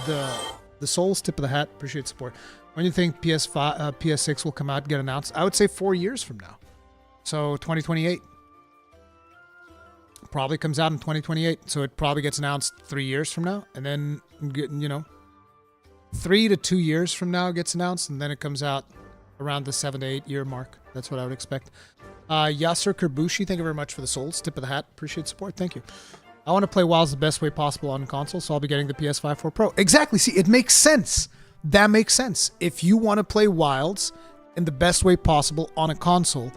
the Souls tip of the hat. Appreciate the support. When do you think PS6 will come out and get announced? I would say 4 years from now. So 2028. Probably comes out in 2028. So it probably gets announced 3 years from now. And then, you know, 3 to 2 years from now it gets announced. And then it comes out around the 7 to 8 year mark. That's what I would expect. Yasser Kerbushi, thank you very much for the Souls. Tip of the hat. Appreciate support. Thank you. I want to play WoWs the best way possible on console, so I'll be getting the PS5 Pro. Exactly. See, it makes sense. That makes sense. If you want to play Wilds in the best way possible on a console,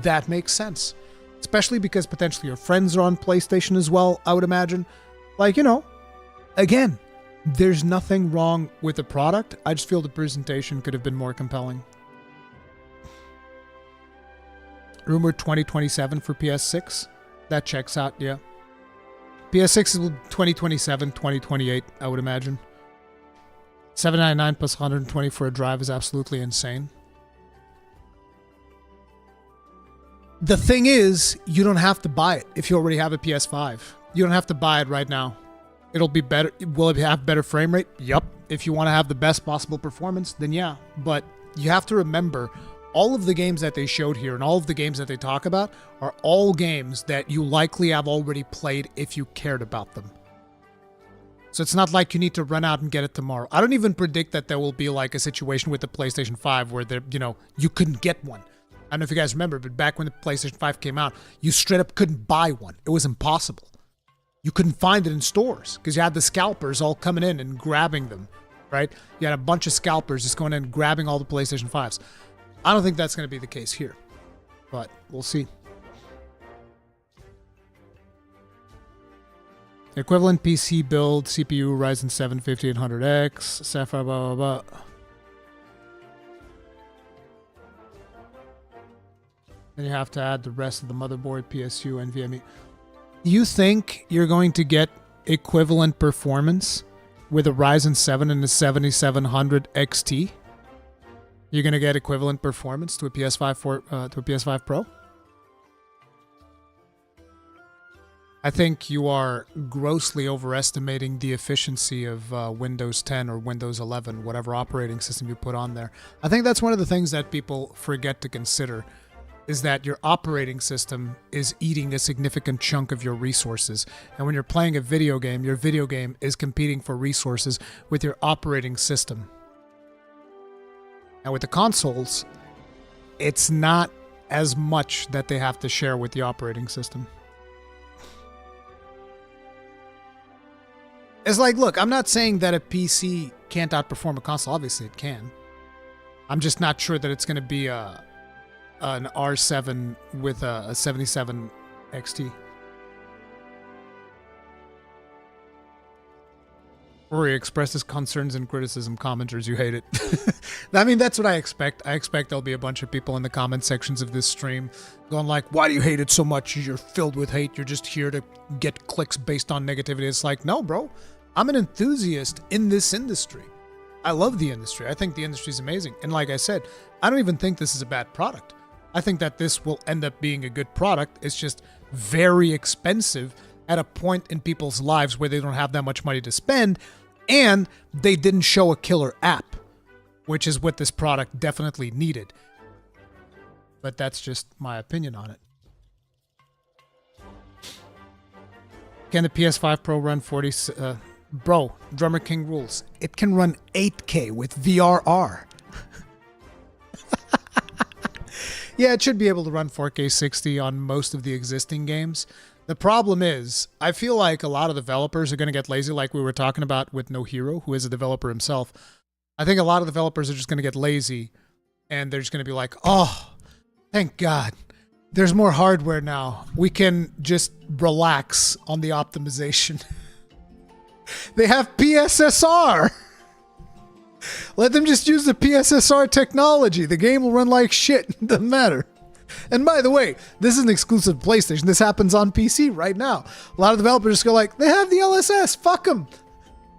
that makes sense. Especially because potentially your friends are on PlayStation as well, I would imagine. Like, you know, again, there's nothing wrong with the product. I just feel the presentation could have been more compelling. Rumored 2027 for PS6. That checks out, yeah. PS6 is 2027, 2028, I would imagine. $799 plus 120 for a drive is absolutely insane. The thing is, you don't have to buy it if you already have a PS5. You don't have to buy it right now. It'll be better. Will it have better frame rate? Yup. If you want to have the best possible performance, then yeah. But you have to remember, all of the games that they showed here and all of the games that they talk about are all games that you likely have already played if you cared about them. So it's not like you need to run out and get it tomorrow. I don't even predict that there will be like a situation with the PlayStation 5 where there, you know, you couldn't get one. I don't know if you guys remember, but back when the PlayStation 5 came out, you straight up couldn't buy one. It was impossible. You couldn't find it in stores because you had the scalpers all coming in and grabbing them, right? You had a bunch of scalpers just going in and grabbing all the PlayStation 5s. I don't think that's going to be the case here, but we'll see. Equivalent PC build, CPU, Ryzen 7 5800X, Sapphire, blah, blah, blah. Then you have to add the rest of the motherboard, PSU, NVMe. You think you're going to get equivalent performance with a Ryzen 7 and a 7700 XT, you're going to get equivalent performance to a PS5 Pro? I think you are grossly overestimating the efficiency of Windows 10 or Windows 11, whatever operating system you put on there. I think that's one of the things that people forget to consider, is that your operating system is eating a significant chunk of your resources. And when you're playing a video game, your video game is competing for resources with your operating system. Now with the consoles, it's not as much that they have to share with the operating system. It's like, look, I'm not saying that a PC can't outperform a console. Obviously it can. I'm just not sure that it's going to be an R7 with a 77 XT. Rory expresses concerns and criticism. Commenters, you hate it. I mean, that's what I expect. I expect there'll be a bunch of people in the comment sections of this stream going like, why do you hate it so much? You're filled with hate. You're just here to get clicks based on negativity. It's like, no, bro. I'm an enthusiast in this industry. I love the industry. I think the industry is amazing. And like I said, I don't even think this is a bad product. I think that this will end up being a good product. It's just very expensive at a point in people's lives where they don't have that much money to spend, and they didn't show a killer app, which is what this product definitely needed. But that's just my opinion on it. Can the PS5 Pro run 40... Bro, Drummer King rules. It can run 8K with VRR. Yeah, it should be able to run 4K 60 on most of the existing games. The problem is, I feel like a lot of developers are going to get lazy, like we were talking about with No Hero, who is a developer himself. I think a lot of developers are just going to get lazy, and they're just going to be like, oh, thank God. There's more hardware now. We can just relax on the optimization. They have PSSR. Let them just use the PSSR technology. The game will run like shit. It doesn't matter. And by the way, this is an exclusive PlayStation. This happens on PC right now. A lot of developers just go like, they have the LSS. Fuck them.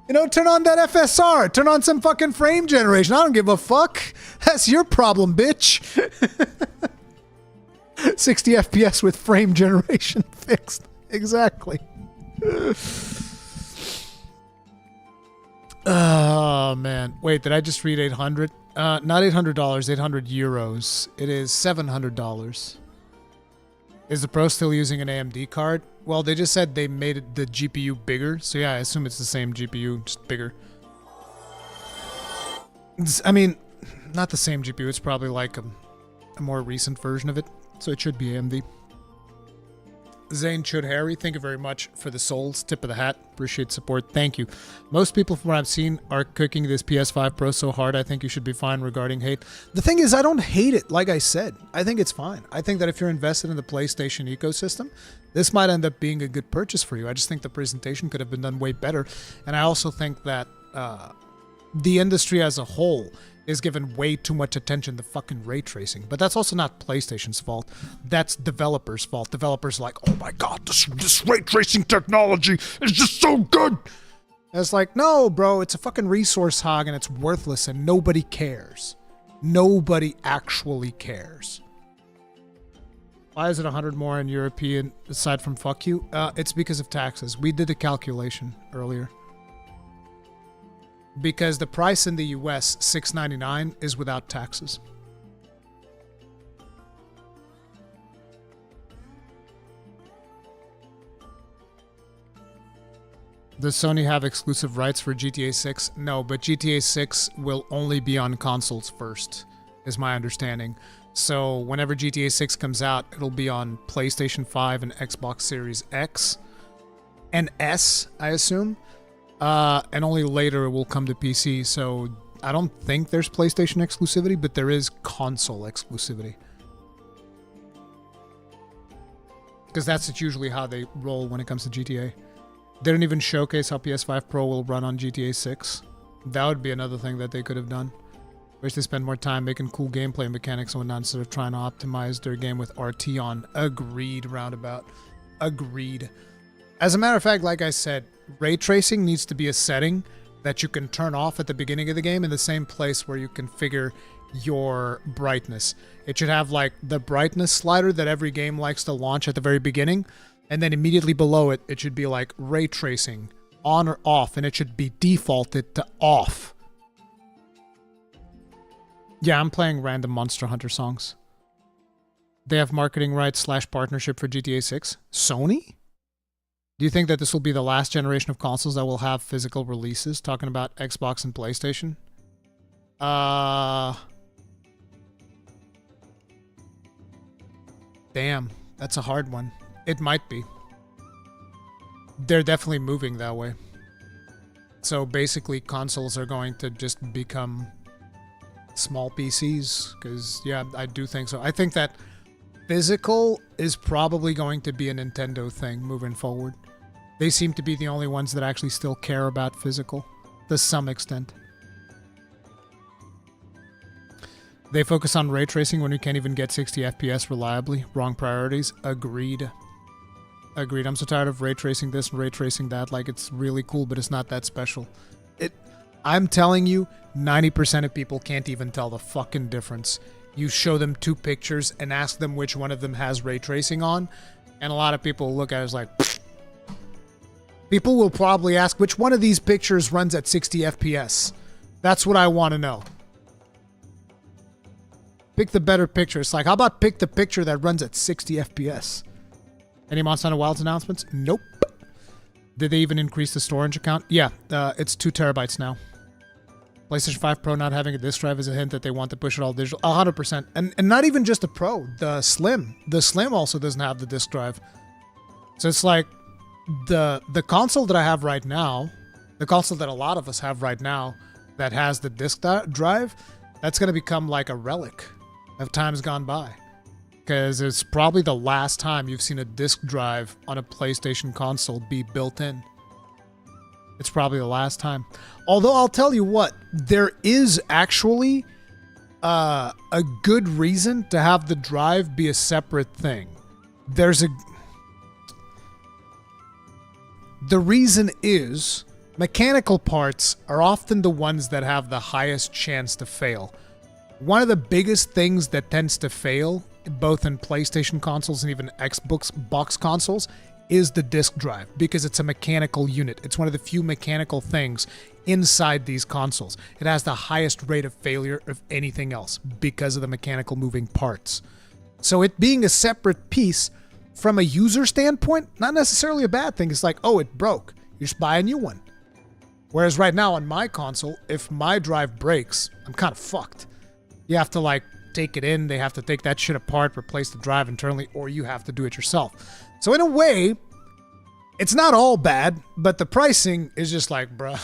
You know, turn on that FSR. Turn on some fucking frame generation. I don't give a fuck. That's your problem, bitch. 60 FPS with frame generation fixed. Exactly. Oh, man. Wait, did I just read 800? Not $800, 800 euros. It is $700. Is the Pro still using an AMD card? Well, they just said they made the GPU bigger. So yeah, I assume it's the same GPU, just bigger. I mean, not the same GPU. It's probably like a more recent version of it. So it should be AMD. Zane Chud Harry, thank you very much for the souls. Tip of the hat. Appreciate support. Thank you. Most people from what I've seen are cooking this PS5 Pro so hard, I think you should be fine regarding hate. The thing is, I don't hate it, like I said. I think it's fine. I think that if you're invested in the PlayStation ecosystem, this might end up being a good purchase for you. I just think the presentation could have been done way better. And I also think that the industry as a whole is given way too much attention to fucking ray tracing. But that's also not PlayStation's fault. That's developers' fault. Developers are like, oh my god, this ray tracing technology is just so good. And it's like, no, bro, it's a fucking resource hog and it's worthless and nobody cares. Nobody actually cares. Why is it 100 more in European aside from fuck you? It's because of taxes. We did the calculation earlier. Because the price in the US, $699, is without taxes. Does Sony have exclusive rights for GTA 6? No, but GTA 6 will only be on consoles first, is my understanding. So whenever GTA 6 comes out, it'll be on PlayStation 5 and Xbox Series X and S, I assume. And only later it will come to PC, so I don't think there's PlayStation exclusivity, but there is console exclusivity. Because that's usually how they roll when it comes to GTA. They didn't even showcase how PS5 Pro will run on GTA 6. That would be another thing that they could have done. Wish they spend more time making cool gameplay mechanics and whatnot instead of trying to optimize their game with RT on. Agreed, roundabout. Agreed. As a matter of fact, like I said, ray tracing needs to be a setting that you can turn off at the beginning of the game in the same place where you configure your brightness. It should have like the brightness slider that every game likes to launch at the very beginning, and then immediately below it, it should be like ray tracing, on or off, and it should be defaulted to off. Yeah, I'm playing random Monster Hunter songs. They have marketing rights / partnership for GTA 6. Sony? Do you think that this will be the last generation of consoles that will have physical releases? Talking about Xbox and PlayStation? Damn, that's a hard one. It might be. They're definitely moving that way. So basically, consoles are going to just become small PCs. Because, yeah, I do think so. I think that physical is probably going to be a Nintendo thing moving forward. They seem to be the only ones that actually still care about physical to some extent. They focus on ray tracing when we can't even get 60 FPS reliably. Wrong priorities. Agreed. Agreed. I'm so tired of ray tracing this and ray tracing that. Like, it's really cool, but it's not that special. I'm telling you, 90% of people can't even tell the fucking difference. You show them two pictures and ask them which one of them has ray tracing on, and a lot of people look at it as like, pfft. People will probably ask which one of these pictures runs at 60 FPS. That's what I want to know. Pick the better picture. It's like, how about pick the picture that runs at 60 FPS? Any Monster Hunter Wilds announcements? Nope. Did they even increase the storage account? Yeah, it's 2 terabytes now. PlayStation 5 Pro not having a disc drive is a hint that they want to push it all digital. 100%. And not even just the Pro. The Slim. The Slim also doesn't have the disc drive. So it's like the console that I have right now, the console that a lot of us have right now that has the disc drive, that's going to become like a relic of times gone by. Because it's probably the last time you've seen a disc drive on a PlayStation console be built in. It's probably the last time. Although I'll tell you what, there is actually a good reason to have the drive be a separate thing. The reason is mechanical parts are often the ones that have the highest chance to fail. One of the biggest things that tends to fail, both in PlayStation consoles and even Xbox consoles, is the disk drive, because it's a mechanical unit. It's one of the few mechanical things inside these consoles. It has the highest rate of failure of anything else because of the mechanical moving parts. So it being a separate piece from a user standpoint, not necessarily a bad thing. It's like, oh, it broke. You just buy a new one. Whereas right now on my console, if my drive breaks, I'm kind of fucked. You have to like take it in, they have to take that shit apart, replace the drive internally, or you have to do it yourself. So in a way, it's not all bad, but the pricing is just like, bruh.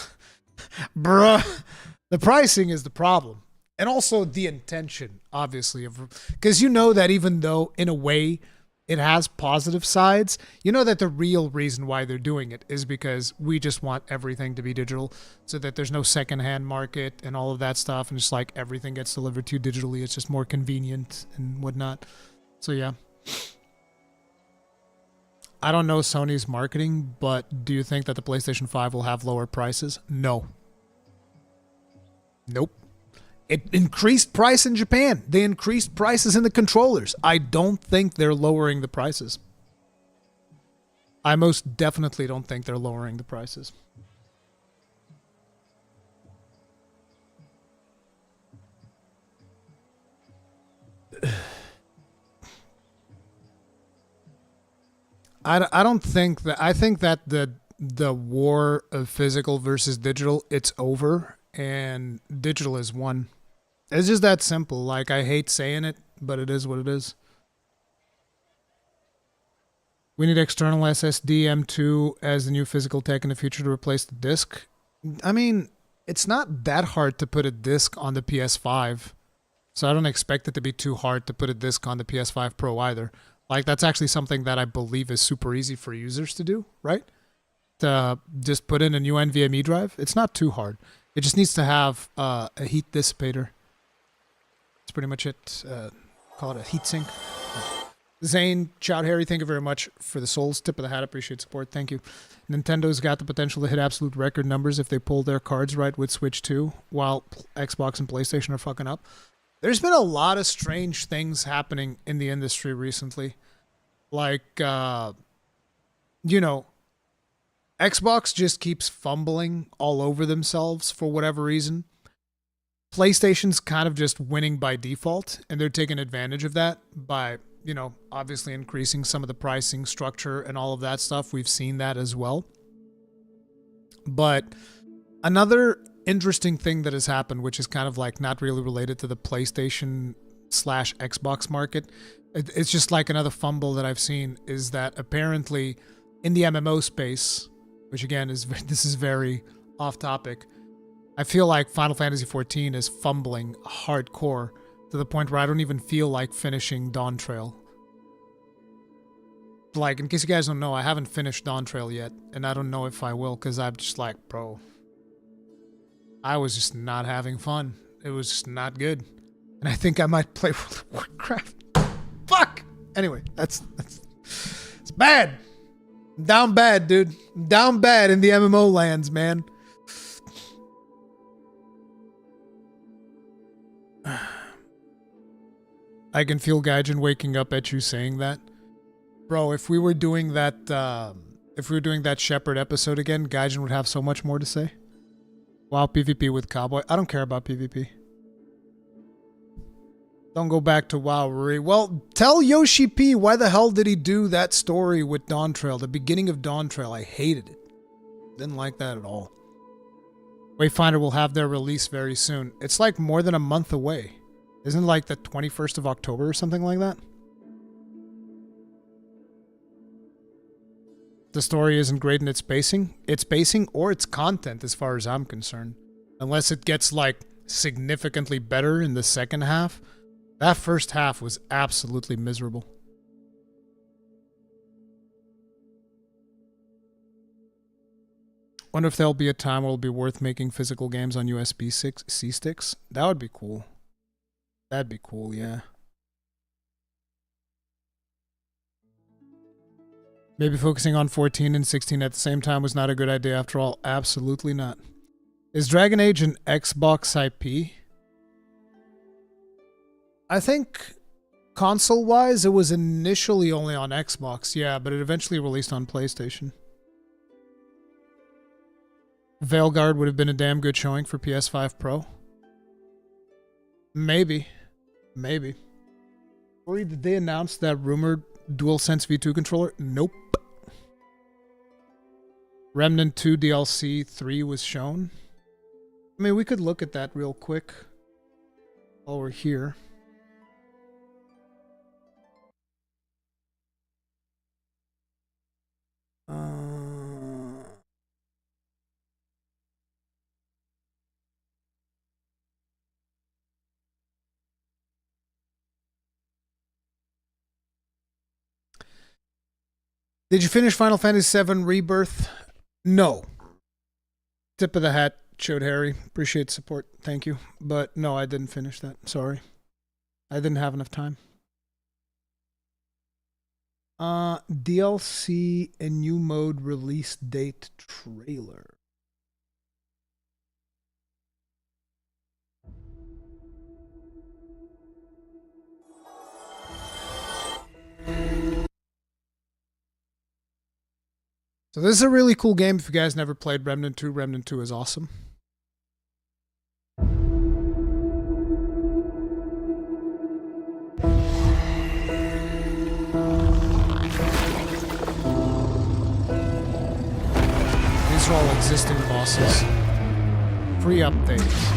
The pricing is the problem. And also the intention, obviously. Because you know that even though, in a way, it has positive sides, you know that the real reason why they're doing it is because we just want everything to be digital so that there's no secondhand market and all of that stuff. And just like everything gets delivered to you digitally. It's just more convenient and whatnot. So yeah. I don't know Sony's marketing, but do you think that the PlayStation 5 will have lower prices? No. Nope. It increased price in Japan. They increased prices in the controllers. I don't think they're lowering the prices. I most definitely don't think they're lowering the prices. I don't think that. I think that the war of physical versus digital, it's over, and digital is won. It's just that simple. Like, I hate saying it, but it is what it is. We need external SSD M2 as the new physical tech in the future to replace the disc. I mean, it's not that hard to put a disc on the PS5, so I don't expect it to be too hard to put a disc on the PS5 Pro either. Like, that's actually something that I believe is super easy for users to do, right? To just put in a new NVMe drive. It's not too hard. It just needs to have a heat dissipator. That's pretty much it. Call it a heat sink. Zane, Chow Harry, thank you very much for the souls. Tip of the hat, appreciate support. Thank you. Nintendo's got the potential to hit absolute record numbers if they pull their cards right with Switch 2, while Xbox and PlayStation are fucking up. There's been a lot of strange things happening in the industry recently. Like, you know, Xbox just keeps fumbling all over themselves for whatever reason. PlayStation's kind of just winning by default, and they're taking advantage of that by, you know, obviously increasing some of the pricing structure and all of that stuff. We've seen that as well. But another interesting thing that has happened, which is kind of like not really related to the PlayStation / Xbox market, it's just like another fumble that I've seen, is that apparently in the MMO space, which again this is very off topic, I feel like Final Fantasy XIV is fumbling hardcore to the point where I don't even feel like finishing Dawn Trail. Like, in case you guys don't know, I haven't finished Dawn Trail yet, and I don't know if I will, because I'm just like, bro, I was just not having fun. It was just not good. And I think I might play World of Warcraft. Fuck! Anyway, it's bad. I'm down bad, dude. I'm down bad in the MMO lands, man. I can feel Gaijin waking up at you saying that. Bro, if we were doing that Shepherd episode again, Gaijin would have so much more to say. Wow, PvP with Cowboy. I don't care about PvP. Don't go back to WoW, Ruri. Well, tell Yoshi P why the hell did he do that story with Dawn Trail, the beginning of Dawn Trail. I hated it. Didn't like that at all. Wayfinder will have their release very soon. It's like more than a month away. Isn't it like the 21st of October or something like that? The story isn't great in its pacing. Its pacing or its content, as far as I'm concerned. Unless it gets, like, significantly better in the second half. That first half was absolutely miserable. Wonder if there'll be a time where it'll be worth making physical games on USB-C sticks. That would be cool. That'd be cool, yeah. Maybe focusing on 14 and 16 at the same time was not a good idea after all. Absolutely not. Is Dragon Age an Xbox IP? I think console-wise it was initially only on Xbox, yeah, but it eventually released on PlayStation. Veilguard would have been a damn good showing for PS5 Pro. Maybe. Maybe. Or did they announce that rumored DualSense V2 controller? Nope. Remnant 2 DLC 3 was shown. I mean, we could look at that real quick while we're here. Did you finish Final Fantasy VII Rebirth? No. Tip of the hat, Chode Harry. Appreciate support. Thank you. But no, I didn't finish that. Sorry. I didn't have enough time. DLC and new mode release date trailer. So this is a really cool game. If you guys never played Remnant 2, Remnant 2 is awesome. These are all existing bosses. Free updates.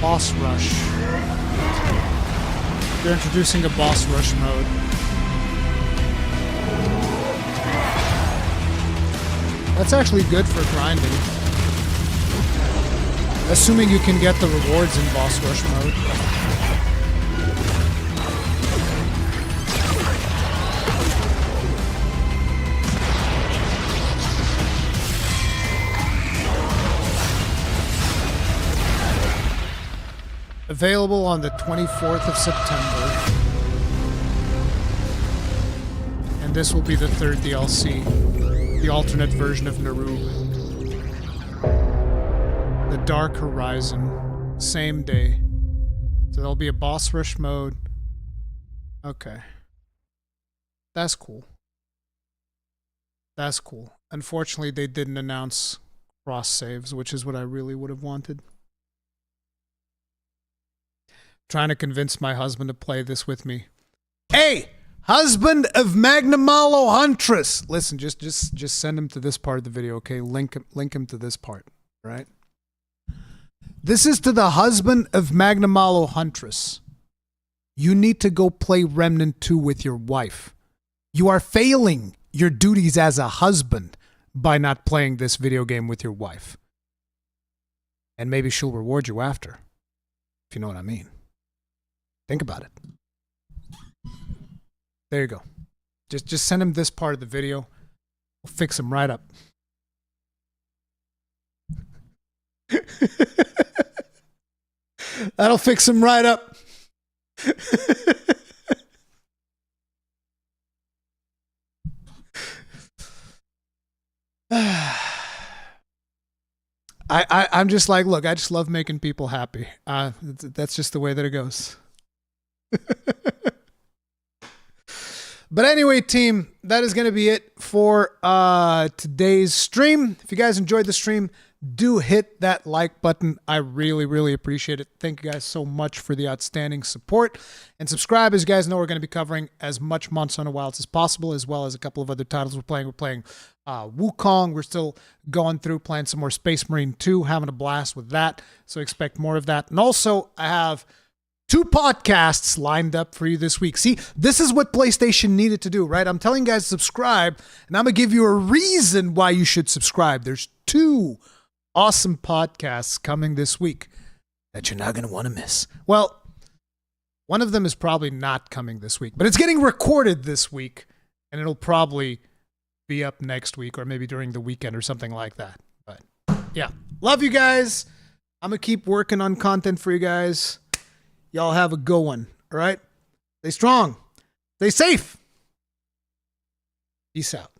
Boss rush. They're introducing a boss rush mode. That's actually good for grinding. Assuming you can get the rewards in boss rush mode. Available on the 24th of September. And this will be the third DLC. The alternate version of Naru. The Dark Horizon. Same day. So there'll be a boss rush mode. Okay. That's cool. That's cool. Unfortunately, they didn't announce cross saves, which is what I really would have wanted. Trying to convince my husband to play this with me. Hey, husband of Magnamalo Huntress. Listen, just send him to this part of the video, okay? Link him to this part, right? This is to the husband of Magnamalo Huntress. You need to go play Remnant 2 with your wife. You are failing your duties as a husband by not playing this video game with your wife. And maybe she'll reward you after, if you know what I mean. Think about it. There you go. Just send him this part of the video. We'll fix him right up. That'll fix him right up. I'm just like, look, I just love making people happy. That's just the way that it goes. But anyway, team, that is going to be it for today's stream. If you guys enjoyed the stream, do hit that like button. I really, really appreciate it. Thank you guys so much for the outstanding support. And subscribe. As you guys know, we're going to be covering as much Monster Hunter Wilds as possible, as well as a couple of other titles we're playing. We're playing Wukong. We're still going through, playing some more Space Marine 2, having a blast with that. So expect more of that. And also, I have 2 podcasts lined up for you this week. See, this is what PlayStation needed to do, right? I'm telling you guys to subscribe, and I'm going to give you a reason why you should subscribe. There's 2 awesome podcasts coming this week that you're not going to want to miss. Well, one of them is probably not coming this week, but it's getting recorded this week, and it'll probably be up next week or maybe during the weekend or something like that. But yeah, love you guys. I'm going to keep working on content for you guys. Y'all have a good one, all right? Stay strong. Stay safe. Peace out.